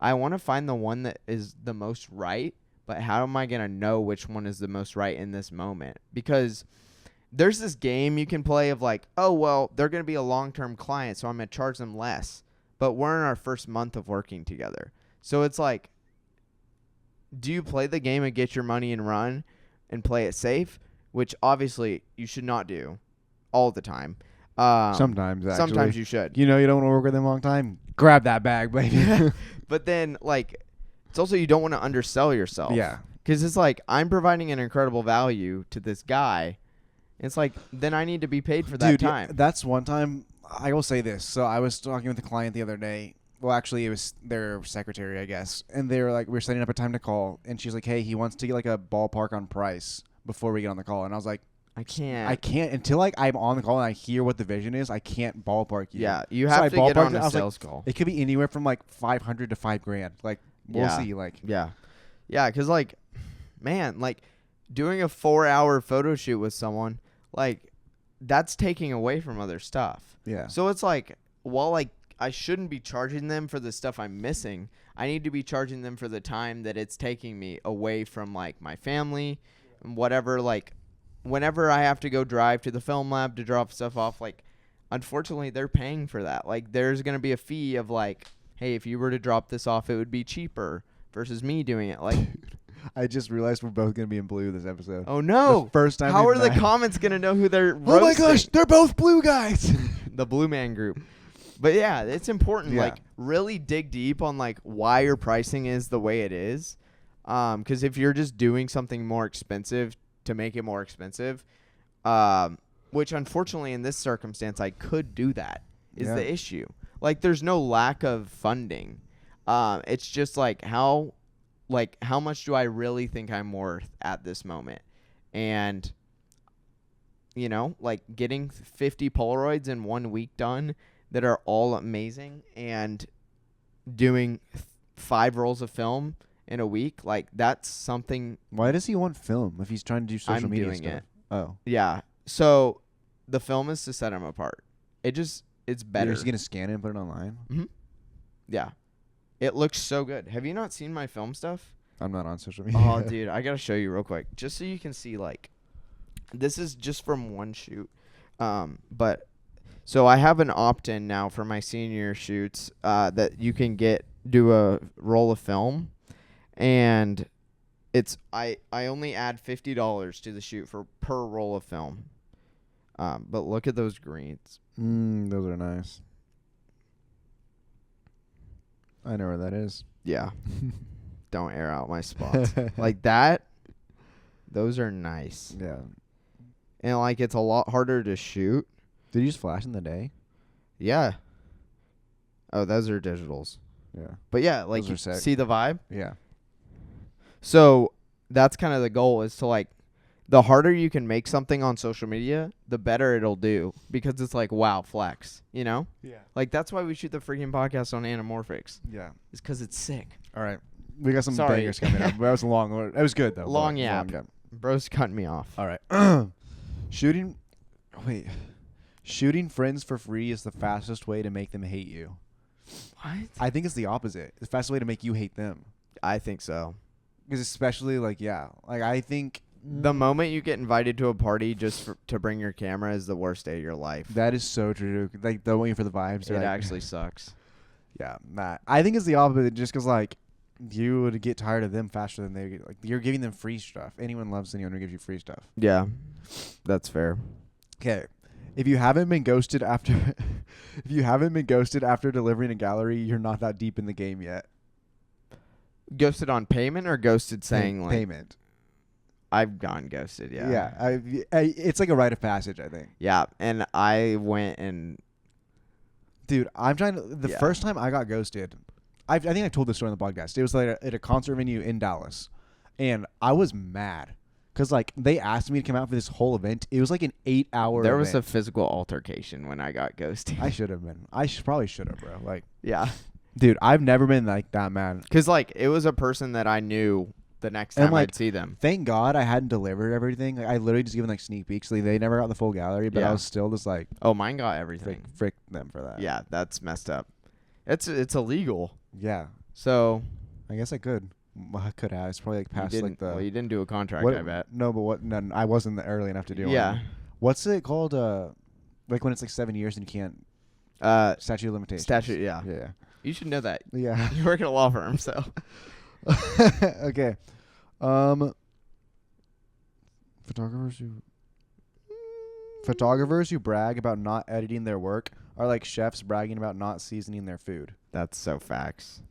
I want to find the one that is the most right, but how am I going to know which one is the most right in this moment? Because there's this game you can play of like, oh, well, they're going to be a long-term client, so I'm going to charge them less. But we're in our first month of working together. So it's like, do you play the game and get your money and run and play it safe? Which obviously you should not do all the time. Sometimes, actually. Sometimes you should. You know you don't want to work with them a long time? Grab that bag, baby. But then, like, it's also you don't want to undersell yourself. Yeah. Because it's like, I'm providing an incredible value to this guy. It's like, then I need to be paid for that Dude, time. Yeah, that's one time. I will say this. So I was talking with a client the other day. Well, actually, it was their secretary, I guess. And they were like, we were setting up a time to call. And she's like, hey, he wants to get like a ballpark on price before we get on the call. And I was like, I can't. I can't until like I'm on the call and I hear what the vision is. I can't ballpark you. Yeah, you So have I to get ballparked on it. I a was like, sales call. It could be anywhere from like $500 to $5,000. Like we'll Yeah. see. Like Yeah. Yeah, because, like, man, like, doing a 4-hour photo shoot with someone, like, that's taking away from other stuff. yeah. So it's like, while, like, I shouldn't be charging them for the stuff I'm missing, I need to be charging them for the time that it's taking me away from, like, my family and whatever. Like, whenever I have to go drive to the film lab to drop stuff off, like, unfortunately, they're paying for that. Like, there's going to be a fee of, like, hey, if you were to drop this off, it would be cheaper versus me doing it. Like, I just realized we're both gonna be in blue this episode. oh no! The first time. How we've are the met. comments gonna know who they're Oh my roasting? gosh, they're both blue guys. The Blue Man Group. But yeah, it's important. Yeah. Like, really dig deep on like why your pricing is the way it is. Because if you're just doing something more expensive to make it more expensive, which unfortunately in this circumstance I could do that, is Yeah. the issue. Like, there's no lack of funding. It's just like how much do I really think I'm worth at this moment? And, you know, like getting 50 Polaroids in 1 week done that are all amazing and doing 5 rolls of film in a week, like that's something. Why does he want film if he's trying to do social I'm media doing stuff? it. Oh. Yeah. So the film is to set them apart. It's better. You're just gonna scan it and put it online. Mm-hmm. Yeah, it looks so good. Have you not seen my film stuff? I'm not on social media. Oh, dude, I gotta show you real quick, just so you can see. Like, this is just from one shoot, but so I have an opt-in now for my senior shoots that you can do a roll of film, and it's I only add $50 to the shoot per roll of film. But look at those greens. Those are nice. I know where that is. Yeah. Don't air out my spots. Like that. Those are nice. Yeah. And like it's a lot harder to shoot. Did you use flash in the day? Yeah. Oh, those are digitals. Yeah. But yeah, like Those are sick. see the vibe? Yeah. So that's kind of the goal, is to like, the harder you can make something on social media, the better it'll do, because it's like, wow, flex, you know? Yeah. Like that's why we shoot the freaking podcast on anamorphics. Yeah. It's because it's sick. All right. We got some Sorry. bangers coming up. That was long. It was good though. Long yap. Bro's cutting me off. All right. Shooting friends for free is the fastest way to make them hate you. What? I think it's the opposite. It's the fastest way to make you hate them. I think so. Because especially like I think The moment you get invited to a party just to bring your camera is the worst day of your life. that is so true. Like the waiting for the vibes. It actually sucks. Yeah, Matt. I think it's the opposite. Just because like you would get tired of them faster than they get. Like you're giving them free stuff. Anyone loves anyone who gives you free stuff. Yeah, that's fair. Okay, if you haven't been ghosted after delivering a gallery, you're not that deep in the game yet. Ghosted on payment or ghosted saying like payment? I've gone ghosted. Yeah. Yeah. It's like a rite of passage, I think. Yeah, and I went and Dude, I'm trying to. The Yeah. first time I got ghosted, I think I told this story on the podcast. It was like at a concert venue in Dallas, and I was mad because like they asked me to come out for this whole event. It was like an 8-hour. there was a event. physical altercation when I got ghosted. I should have been. Probably should have, bro. Like, Yeah, dude, I've never been like that mad. because like it was a person that I knew the next And, time like, I'd see them. Thank God I hadn't delivered everything. Like I literally just given like sneak peeks. Like, they never got the full gallery, but Yeah. I was still just like, Oh, mine got everything. frick them for that. Yeah, that's messed up. It's illegal. Yeah. So I guess I could. I could have. It's probably like past you like didn't, the. well, you didn't do a contract, what, I bet. No, but what? No, I wasn't early enough to do Yeah. one. What's it called? Like when it's like 7 years and you can't. Statute of limitations. Statute. Yeah. Yeah. You should know that. Yeah. You work at a law firm, so. Okay. Photographers who brag about not editing their work are like chefs bragging about not seasoning their food. That's so facts.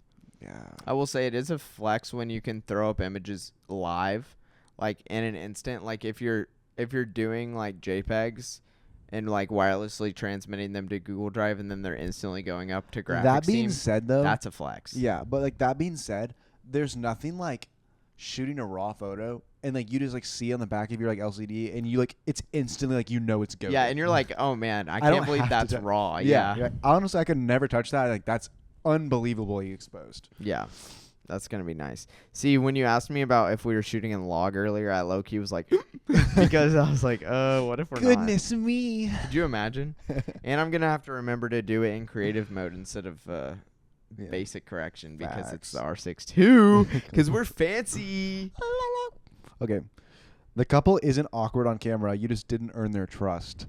Yeah. I will say it is a flex when you can throw up images live, like in an instant. Like if you're doing like JPEGs and like wirelessly transmitting them to Google Drive and then they're instantly going up to graphics That being team, said, though, that's a flex. yeah, but like that being said, there's nothing like shooting a raw photo and like you just like see on the back of your like LCD and you like it's instantly like it's good. Yeah, and you're like, oh man, I don't can't believe have to that's do- raw. yeah. Yeah. Honestly, I could never touch that. Like that's unbelievably exposed. Yeah. That's going to be nice. See, when you asked me about if we were shooting in log earlier, I low-key was like, because I was like, what if we're Goodness me. not? Could you imagine? And I'm going to have to remember to do it in creative mode instead of Yeah. basic correction because it's Facts. the R6 II, because we're fancy. Okay. The couple isn't awkward on camera. You just didn't earn their trust.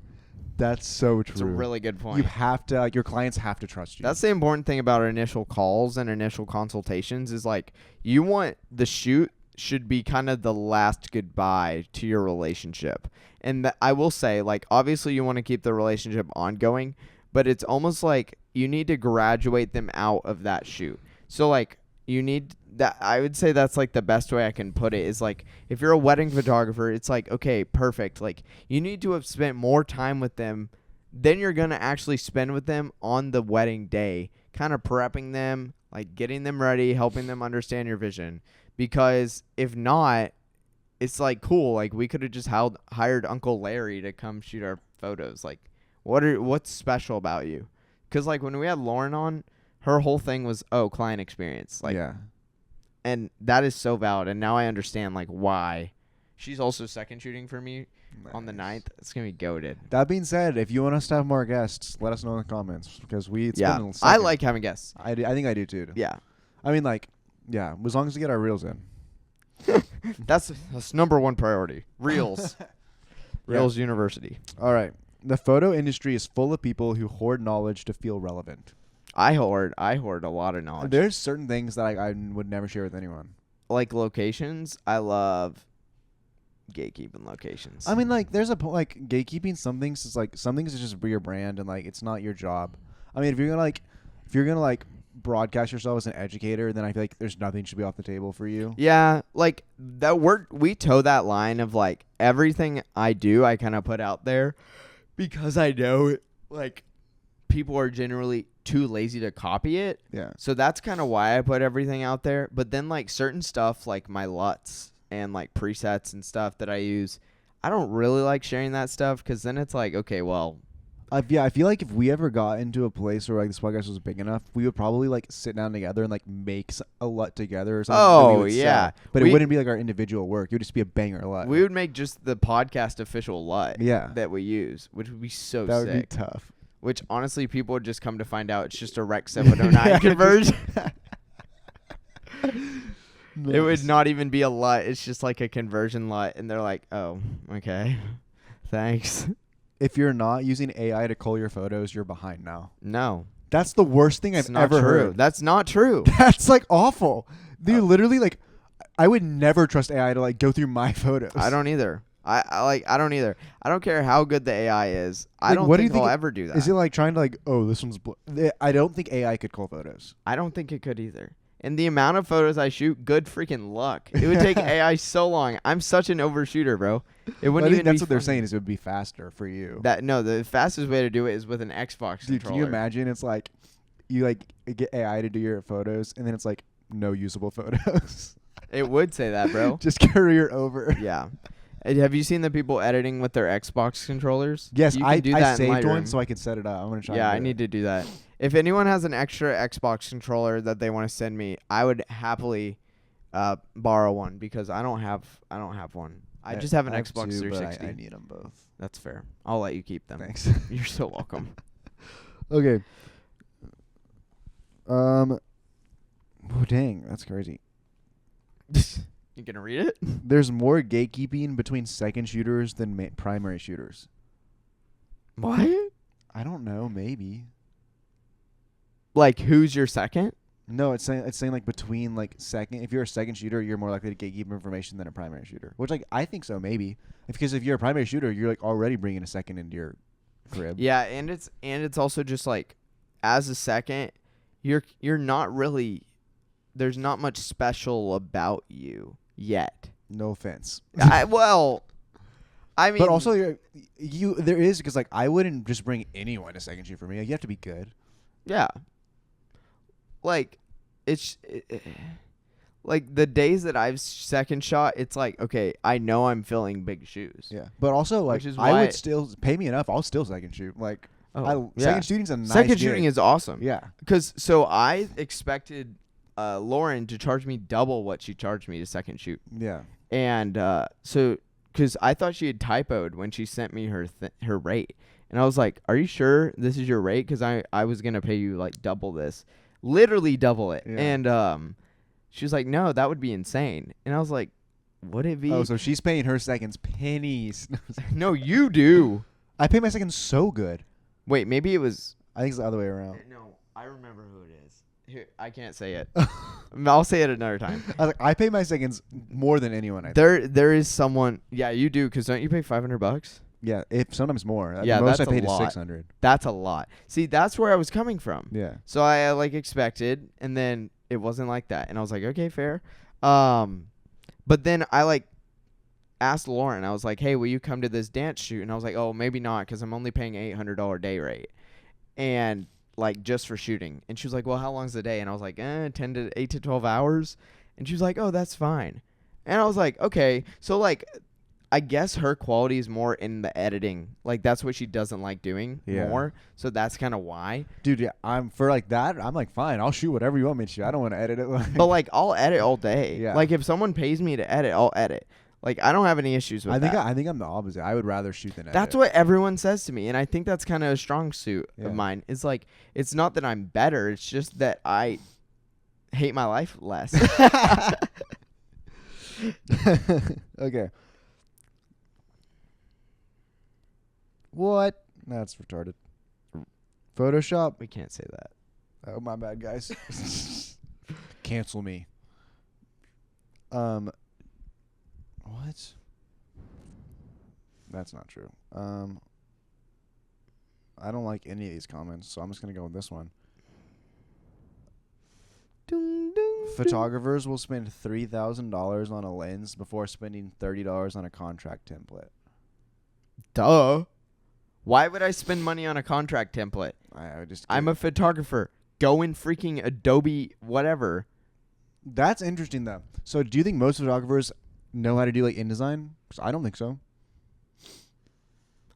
That's so true. It's a really good point. You have to, your clients have to trust you. That's the important thing about initial calls and initial consultations is like you want the shoot should be kind of the last goodbye to your relationship. And I will say, like, obviously you want to keep the relationship ongoing, but it's almost like you need to graduate them out of that shoot. So like you need that. I would say that's like the best way I can put it is like if you're a wedding photographer, it's like, okay, perfect. Like you need to have spent more time with them than you're going to actually spend with them on the wedding day, kind of prepping them, like getting them ready, helping them understand your vision. Because if not, it's like, cool. Like we could have just hired Uncle Larry to come shoot our photos. Like what's special about you? Because like when we had Lauren on, her whole thing was, client experience. Like, yeah. and that is so valid. And now I understand like why. She's also second shooting for me. on the Nice. 9th. It's gonna be goated. That being said, if you want us to have more guests, let us know in the comments because it's Yeah, been a I second. like having guests. I think I do too. Yeah, I mean, like, yeah, as long as we get our reels in. that's number one priority. Reels, Reels University. All right. The photo industry is full of people who hoard knowledge to feel relevant. I hoard a lot of knowledge. There's certain things that I would never share with anyone. Like locations, I love gatekeeping locations. I mean, like, there's like gatekeeping. Some things is like some things is just your brand and like it's not your job. I mean, if you're gonna broadcast yourself as an educator, then I feel like there's nothing should be off the table for you. Yeah, like that we toe that line of like everything I do, I kind of put out there because I know like people are generally too lazy to copy it. Yeah. So that's kind of why I put everything out there. But then like certain stuff like my LUTs and like presets and stuff that I use, I don't really like sharing that stuff because then it's like, okay, well, I feel like if we ever got into a place where like this podcast was big enough, we would probably like sit down together and like make a LUT together or something. that we would sell. But it wouldn't be like our individual work. It would just be a banger LUT. We would make just the podcast official LUT that we use, which would be so that sick. would be tough. Which honestly, people would just come to find out it's just a Rec 709 conversion. Nice. It would not even be a LUT. It's just like a conversion LUT, and they're like, "Oh, okay, thanks." If you're not using AI to cull your photos, you're behind now. No, That's the worst thing I've ever heard. That's not true. That's like awful. Dude, literally, like, I would never trust AI to like go through my photos. I don't either. I don't either. I don't care how good the AI is. I don't think I'll ever do that. Is it like trying to like, oh, this one's I don't think AI could cull photos. I don't think it could either. And the amount of photos I shoot, good freaking luck. It would take AI so long. I'm such an overshooter, bro. It wouldn't I think even that's be what they're funny. saying is it would be faster for you. The fastest way to do it is with an Xbox Dude, controller. can you imagine? It's like you like get AI to do your photos, and then it's like no usable photos. It would say that, bro. Just career over. Yeah. Have you seen the people editing with their Xbox controllers? Yes, You can I do that in saved one Lightroom. so I could set it up. I'm gonna try. Yeah, and I do need to do that. If anyone has an extra Xbox controller that they want to send me, I would happily borrow one because I don't have one. I just have an I Xbox two, but 360. I need them both. That's fair. I'll let you keep them. Thanks. You're so welcome. Okay. Oh dang, that's crazy. You gonna read it? There's more gatekeeping between second shooters than primary shooters. What? I don't know. Maybe. Like, who's your second? No, it's saying like between like second. If you're a second shooter, you're more likely to gatekeep information than a primary shooter. Which like I think so maybe because if you're a primary shooter, you're like already bringing a second into your crib. Yeah, and it's also just like, as a second, you're not really. There's not much special about you yet. No offense. I mean, But also there is because like I wouldn't just bring anyone to second shoot for me. Like, you have to be good. yeah. Like, like the days that I've second shot, it's like, okay, I know I'm filling big shoes. Yeah. But also like Which is I why would still pay me enough. I'll still second shoot. Like second shooting's a nice second gig. shooting is awesome. Yeah. Because so I expected Lauren to charge me double what she charged me to second shoot. Yeah. And so, because I thought she had typoed when she sent me her rate. And I was like, are you sure this is your rate? Because I was going to pay you like double this. Literally double it. Yeah. And she was like, no, that would be insane. And I was like, would it be? Oh, so she's paying her seconds pennies. No, you do. I pay my seconds so good. Wait, maybe it was. I think it's the other way around. No, I remember who it is. Here, I can't say it. I'll say it another time. I was like, I pay my seconds more than anyone. I think. There is someone. Yeah, you do. Because don't you pay $500? Yeah, if sometimes more. Yeah, the most that's I paid a is lot. 600. That's a lot. See, that's where I was coming from. Yeah. So I like expected, and then it wasn't like that, and I was like, okay, fair. But then I like asked Lauren. I was like, hey, will you come to this dance shoot? And I was like, oh, maybe not, because I'm only paying $800 day rate, and like just for shooting. And she was like, well, how long's the day? And I was like, 10 to 8 to 12 hours. And she was like, oh, that's fine. And I was like, okay, so like, I guess her quality is more in the editing. Like, that's what she doesn't like doing more. So that's kind of why. Dude, yeah, I'm for like that. I'm like, fine, I'll shoot whatever you want me to shoot. I don't want to edit it. But like, I'll edit all day. Yeah. Like, if someone pays me to edit, I'll edit. Like, I don't have any issues with that. I think I'm the opposite. I would rather shoot than edit. That's what everyone says to me, and I think that's kind of a strong suit Yeah. of mine. It's like, it's not that I'm better, it's just that I hate my life less. Okay. What? That's retarded. Photoshop? We can't say that. Oh, my bad, guys. Cancel me. What? That's not true. I don't like any of these comments, so I'm just gonna go with this one. Ding, ding, Photographers will spend $3,000 on a lens before spending $30 on a contract template. Duh. Why would I spend money on a contract template? I'm a photographer. Go in freaking Adobe whatever. That's interesting, though. So do you think most photographers know how to do, like, InDesign? 'Cause I don't think so.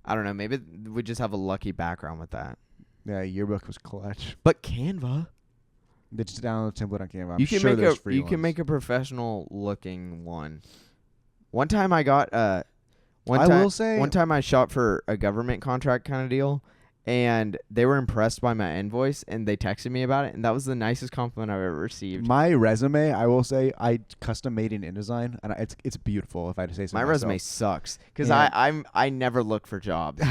I don't know. Maybe we just have a lucky background with that. Yeah, yearbook was clutch. But Canva. They just download the template on Canva. I'm You can sure make there's a free you can ones. make a professional looking one. One time I got one time I shot for a government contract kind of deal, and they were impressed by my invoice and they texted me about it, and that was the nicest compliment I've ever received. My resume, I will say, I custom made in InDesign, and it's beautiful. If I had to say so My myself. resume sucks because Yeah. I never look for jobs.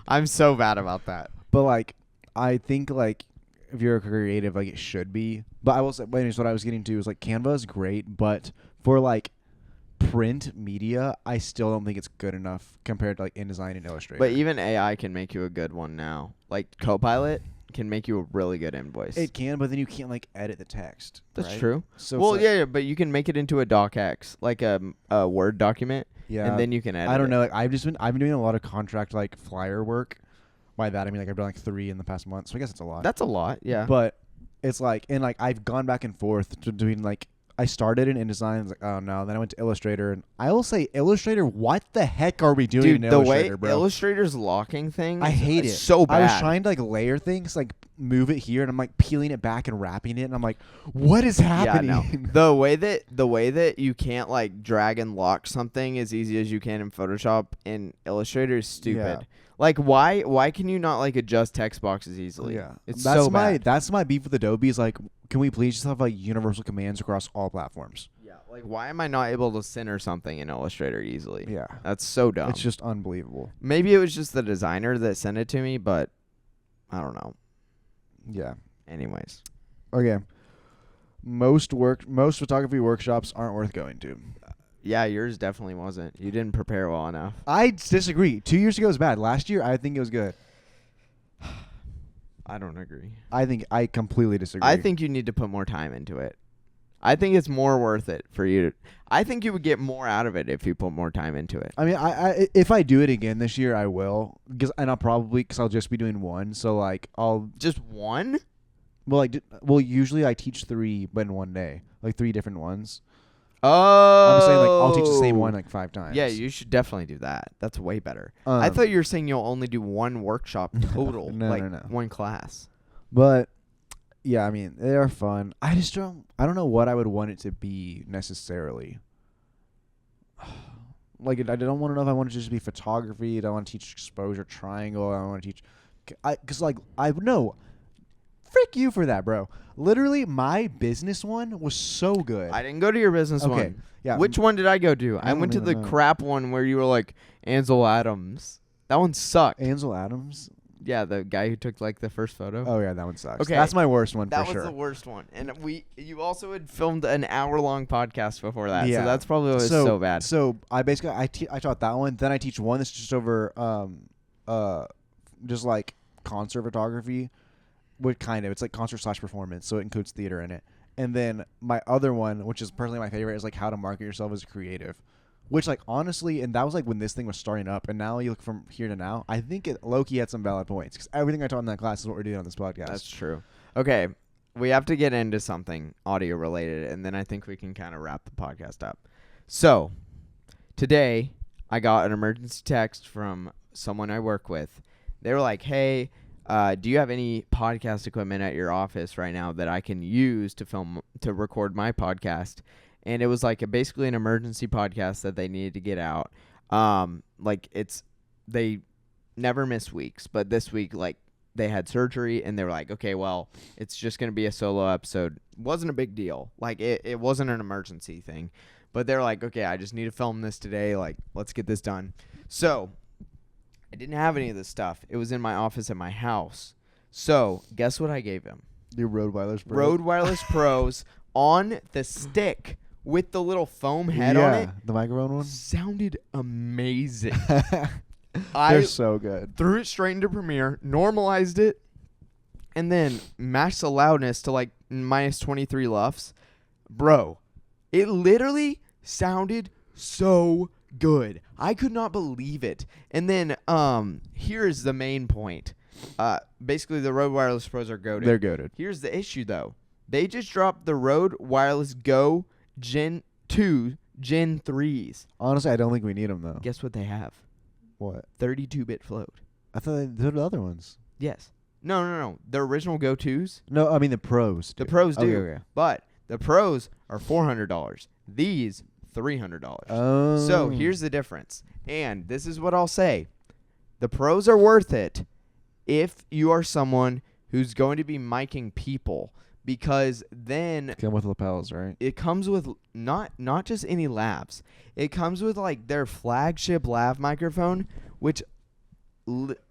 I'm so bad about that. But like, I think like if you're a creative, like it should be. But I will say, anyways, what I was getting to is like Canva is great, but for like print media, I still don't think it's good enough compared to like InDesign and Illustrator. But even AI can make you a good one now. Like Copilot can make you a really good invoice. it can, but then you can't like edit the text. That's right? true. So Well, it's like, yeah, but you can make it into a docx, like a Word document, yeah, and then you can edit. I don't it. know. Like I've been doing a lot of contract like flyer work. By that I mean like I've done like 3 in the past month, so I guess it's a lot. That's a lot, yeah. But it's like, and like I've gone back and forth to doing like, I started in InDesign, I was like, oh no, then I went to Illustrator, and I will say Illustrator, what the heck are we doing Dude, in the Illustrator, way bro? Illustrator's locking things, I hate is it. so bad. I was trying to like layer things, like move it here, and I'm like peeling it back and wrapping it, and I'm like, what is happening? Yeah, no. the way that you can't like drag and lock something as easy as you can in Photoshop in Illustrator is stupid. Yeah. Like why can you not like adjust text boxes easily? Yeah, It's that's so bad. That's my beef with Adobe. Is like, can we please just have like universal commands across all platforms? Yeah, like why am I not able to center something in Illustrator easily? Yeah, That's so dumb. it's just unbelievable. Maybe it was just the designer that sent it to me, but I don't know. Yeah. Anyways. Okay. Most photography workshops aren't worth going to. Yeah, yours definitely wasn't. You didn't prepare well enough. I disagree. 2 years ago was bad. Last year, I think it was good. I don't agree. I completely disagree. I think you need to put more time into it. I think it's more worth it for you. I think you would get more out of it if you put more time into it. I mean, I if I do it again this year, I will. And I'll just be doing one. So like I'll Just one? usually I teach 3, but in one day, like 3 different ones. Oh. I'm saying like I'll teach the same one like 5 times. Yeah, you should definitely do that. That's way better. Um, I thought you were saying you'll only do one workshop total, No, like no. one class. But yeah, I mean, they are fun. I don't know what I would want it to be necessarily. Like, I don't want to know if I want to just be photography. Do I want to teach exposure triangle? I want to teach, because like I know, frick you for that, bro. Literally, my business one was so good. I didn't go to your business Okay, one. yeah. Which one did I go to? I don't went to the even know. crap one where you were like Ansel Adams. That one sucked. Ansel Adams? Yeah, the guy who took like the first photo. Oh yeah, that one sucks. Okay. That's my worst one That for was sure. the worst one. And you also had filmed an hour-long podcast before that. Yeah. So that's probably why it was so bad. So I basically I taught that one. Then I teach one that's just over just like concert photography. What kind of? It's like concert/performance, so it includes theater in it. And then my other one, which is personally my favorite, is like how to market yourself as a creative. Which, like, honestly, and that was like when this thing was starting up, and now you look from here to now, I think low-key had some valid points, because everything I taught in that class is what we're doing on this podcast. That's true. Okay, we have to get into something audio related, and then I think we can kind of wrap the podcast up. So, today, I got an emergency text from someone I work with. They were like, hey, do you have any podcast equipment at your office right now that I can use to record my podcast? and it was like basically an emergency podcast that they needed to get out. Like they never miss weeks, but this week like they had surgery and they were like, okay, well, it's just gonna be a solo episode. Wasn't a big deal. Like it wasn't an emergency thing, but they're like, okay, I just need to film this today. Like, let's get this done. So I didn't have any of this stuff. It was in my office at my house. So guess what I gave him? Your Rode Wireless Pro. Rode Wireless Pros on the stick with the little foam head on it. The microphone one. Sounded amazing. They're so good. Threw it straight into Premiere, normalized it, and then matched the loudness to like minus 23 LUFS. Bro, it literally sounded so good. I could not believe it. And then here's the main point. Basically, the Rode Wireless Pros are goated. They're goated. Here's the issue, though. They just dropped the Rode Wireless Go Gen 2 Gen 3s. Honestly, I don't think we need them, though. Guess what they have? What? 32-bit float. I thought they did the other ones. Yes. No. The original Go 2s. No, I mean the Pros. The Pros do. Okay. But the Pros are $400. These, $300. Oh. So here's the difference. And this is what I'll say. The Pros are worth it if you are someone who's going to be miking people, because then Come with lapels, right? it comes with not just any lavs. It comes with like their flagship lav microphone, which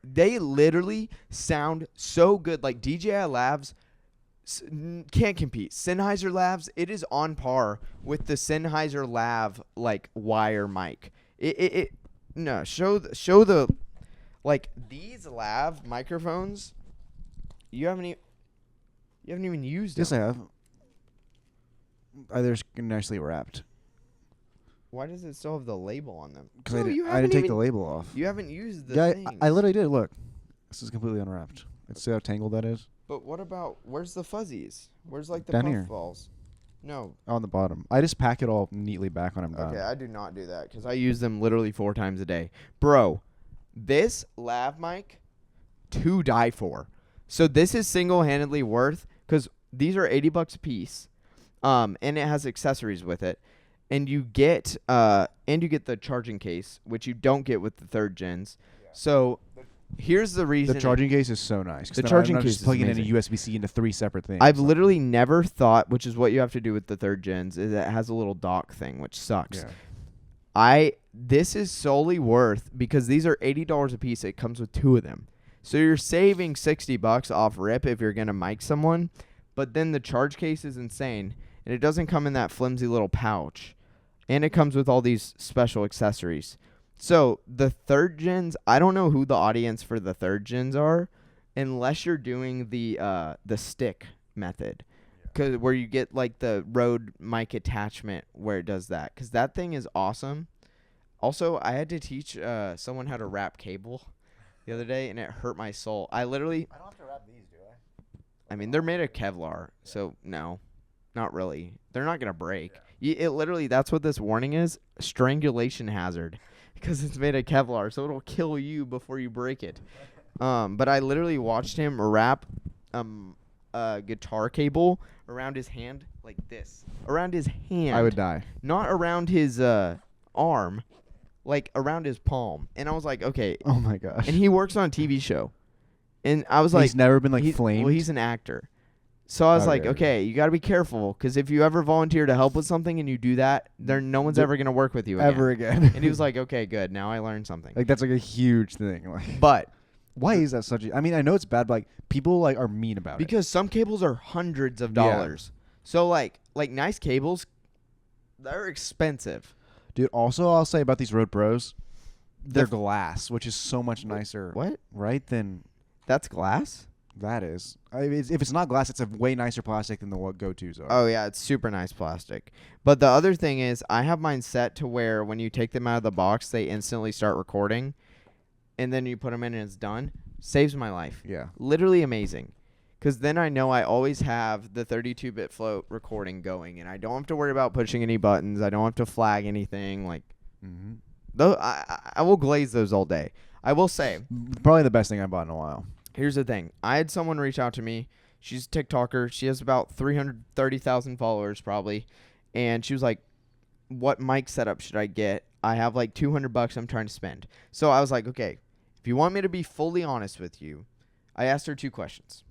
they literally sound so good. Like DJI lavs can't compete. Sennheiser lavs, it is on par with the Sennheiser lav like wire mic. Show the like these lav microphones. You haven't even used them. Yes, I have. They're nicely wrapped. Why does it still have the label on them? Because No, I didn't take the label off. You haven't used the Yeah, things. I literally did. Look, this is completely unwrapped. See how tangled that is? But what about, where's the fuzzies? Where's like the Down puff here. balls? No. On the bottom. I just pack it all neatly back when I'm done. Okay, I do not do that because I use them literally 4 times a day. Bro, this lav mic, to die for. So this is single-handedly worth, because these are $80 a piece, and it has accessories with it. And you get the charging case, which you don't get with the 3rd gens. Yeah. So here's the reason. The charging case is so nice. The charging I'm not case just is plugging in a amazing. USB-C into 3 separate things. I've literally never thought, which is what you have to do with the 3rd gens, is it has a little dock thing, which sucks. Yeah. This is solely worth, because these are $80 a piece. It comes with 2 of them. So you're saving $60 off rip if you're going to mic someone. But then the charge case is insane. And it doesn't come in that flimsy little pouch. And it comes with all these special accessories. So the 3rd gens, I don't know who the audience for the 3rd gens are, unless you're doing the stick method. Where you get like the Rode mic attachment where it does that. Because that thing is awesome. Also, I had to teach someone how to wrap cable the other day, and it hurt my soul. I don't have to wrap these, do I? I mean, they're made of Kevlar, so no, not really. They're not going to break. It literally, that's what this warning is, strangulation hazard, because it's made of Kevlar, so it'll kill you before you break it. But I literally watched him wrap a guitar cable around his hand like this. Around his hand. I would die. Not around his arm. Like around his palm. And I was like, okay. Oh my gosh. And he works on a TV show. And I was like, he's never been like flamed. Well, he's an actor. So I was like, okay, you got to be careful, because if you ever volunteer to help with something and you do that, no one's ever going to work with you again. Ever again. And he was like, okay, good. Now I learned something. Like that's like a huge thing. Like, but why is that such a? I mean, I know it's bad, but like people like are mean about it. Because some cables are hundreds of dollars. So like nice cables, they're expensive. Dude, also I'll say about these Rode Pros, they're glass, which is so much nicer. What? Right? Than That's glass? that is. If it's not glass, it's a way nicer plastic than the what Go-Tos are. Oh, yeah, it's super nice plastic. But the other thing is, I have mine set to where when you take them out of the box, they instantly start recording. And then you put them in and it's done. Saves my life. Yeah. Literally amazing. Because then I know I always have the 32-bit float recording going, and I don't have to worry about pushing any buttons. I don't have to flag anything. Like, though, I will glaze those all day. I will say, Probably the best thing I bought in a while. here's the thing. I had someone reach out to me. She's a TikToker. She has about 330,000 followers probably. And she was like, what mic setup should I get? I have like $200 I'm trying to spend. So I was like, okay, if you want me to be fully honest with you, I asked her 2 questions.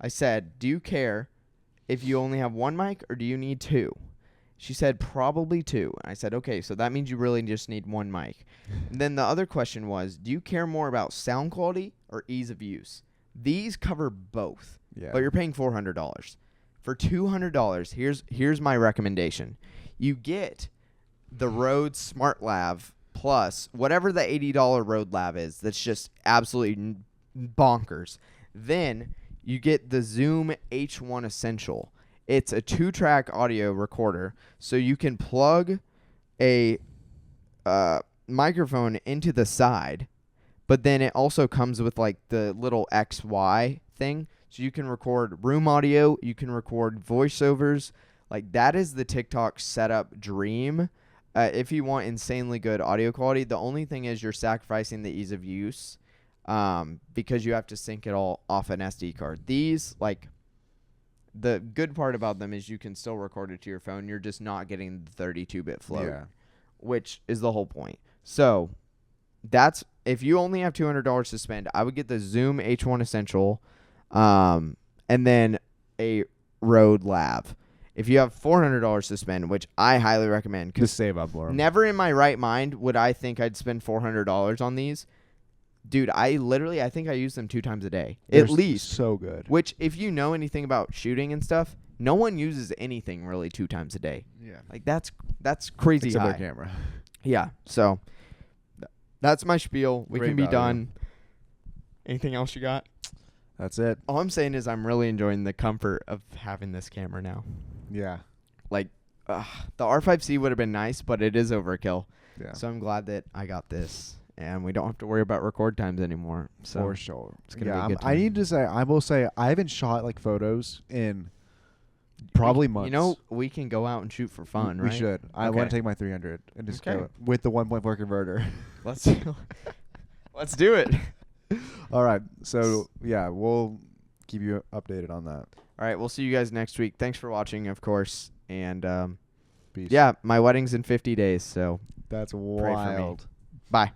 I said, do you care if you only have 1 mic or do you need 2? She said, probably 2. And I said, okay, so that means you really just need 1 mic. And then the other question was, do you care more about sound quality or ease of use? These cover both, Yeah. but you're paying $400. For $200, here's my recommendation. You get the Rode Smart Lav Plus, whatever the $80 Rode Lav is, that's just absolutely bonkers. Then you get the Zoom H1 Essential. It's a 2-track audio recorder, so you can plug a microphone into the side, but then it also comes with like the little XY thing, so you can record room audio, you can record voiceovers. Like, that is the TikTok setup dream. If you want insanely good audio quality, the only thing is you're sacrificing the ease of use, because you have to sync it all off an SD card. These, like, the good part about them is you can still record it to your phone. You're just not getting the 32-bit float, which is the whole point. So that's, if you only have $200 to spend, I would get the Zoom H1 Essential, and then a Rode Lav. If you have $400 to spend, which I highly recommend, Just save up more. Never in my right mind would I think I'd spend $400 on these. Dude, I think I use them 2 times a day. They're at least. So good. Which, if you know anything about shooting and stuff, no one uses anything really 2 times a day. Yeah. Like, that's crazy Except high. our camera. Yeah. So that's my spiel. We Great can be value. done. Anything else you got? That's it. All I'm saying is I'm really enjoying the comfort of having this camera now. Yeah. Like, the R5C would have been nice, but it is overkill. Yeah. So I'm glad that I got this, and we don't have to worry about record times anymore. So For sure. it's gonna be a good I time. need to say, I will say, I haven't shot like photos in probably months. You know, we can go out and shoot for fun, We right? should. I Okay. want to take my 300 and just Okay. go with the 1.4 converter. Let's do it. All right. So, yeah, we'll keep you updated on that. All right, we'll see you guys next week. Thanks for watching, of course. And Peace. yeah, my wedding's in 50 days, so That's pray for me. wild. Bye.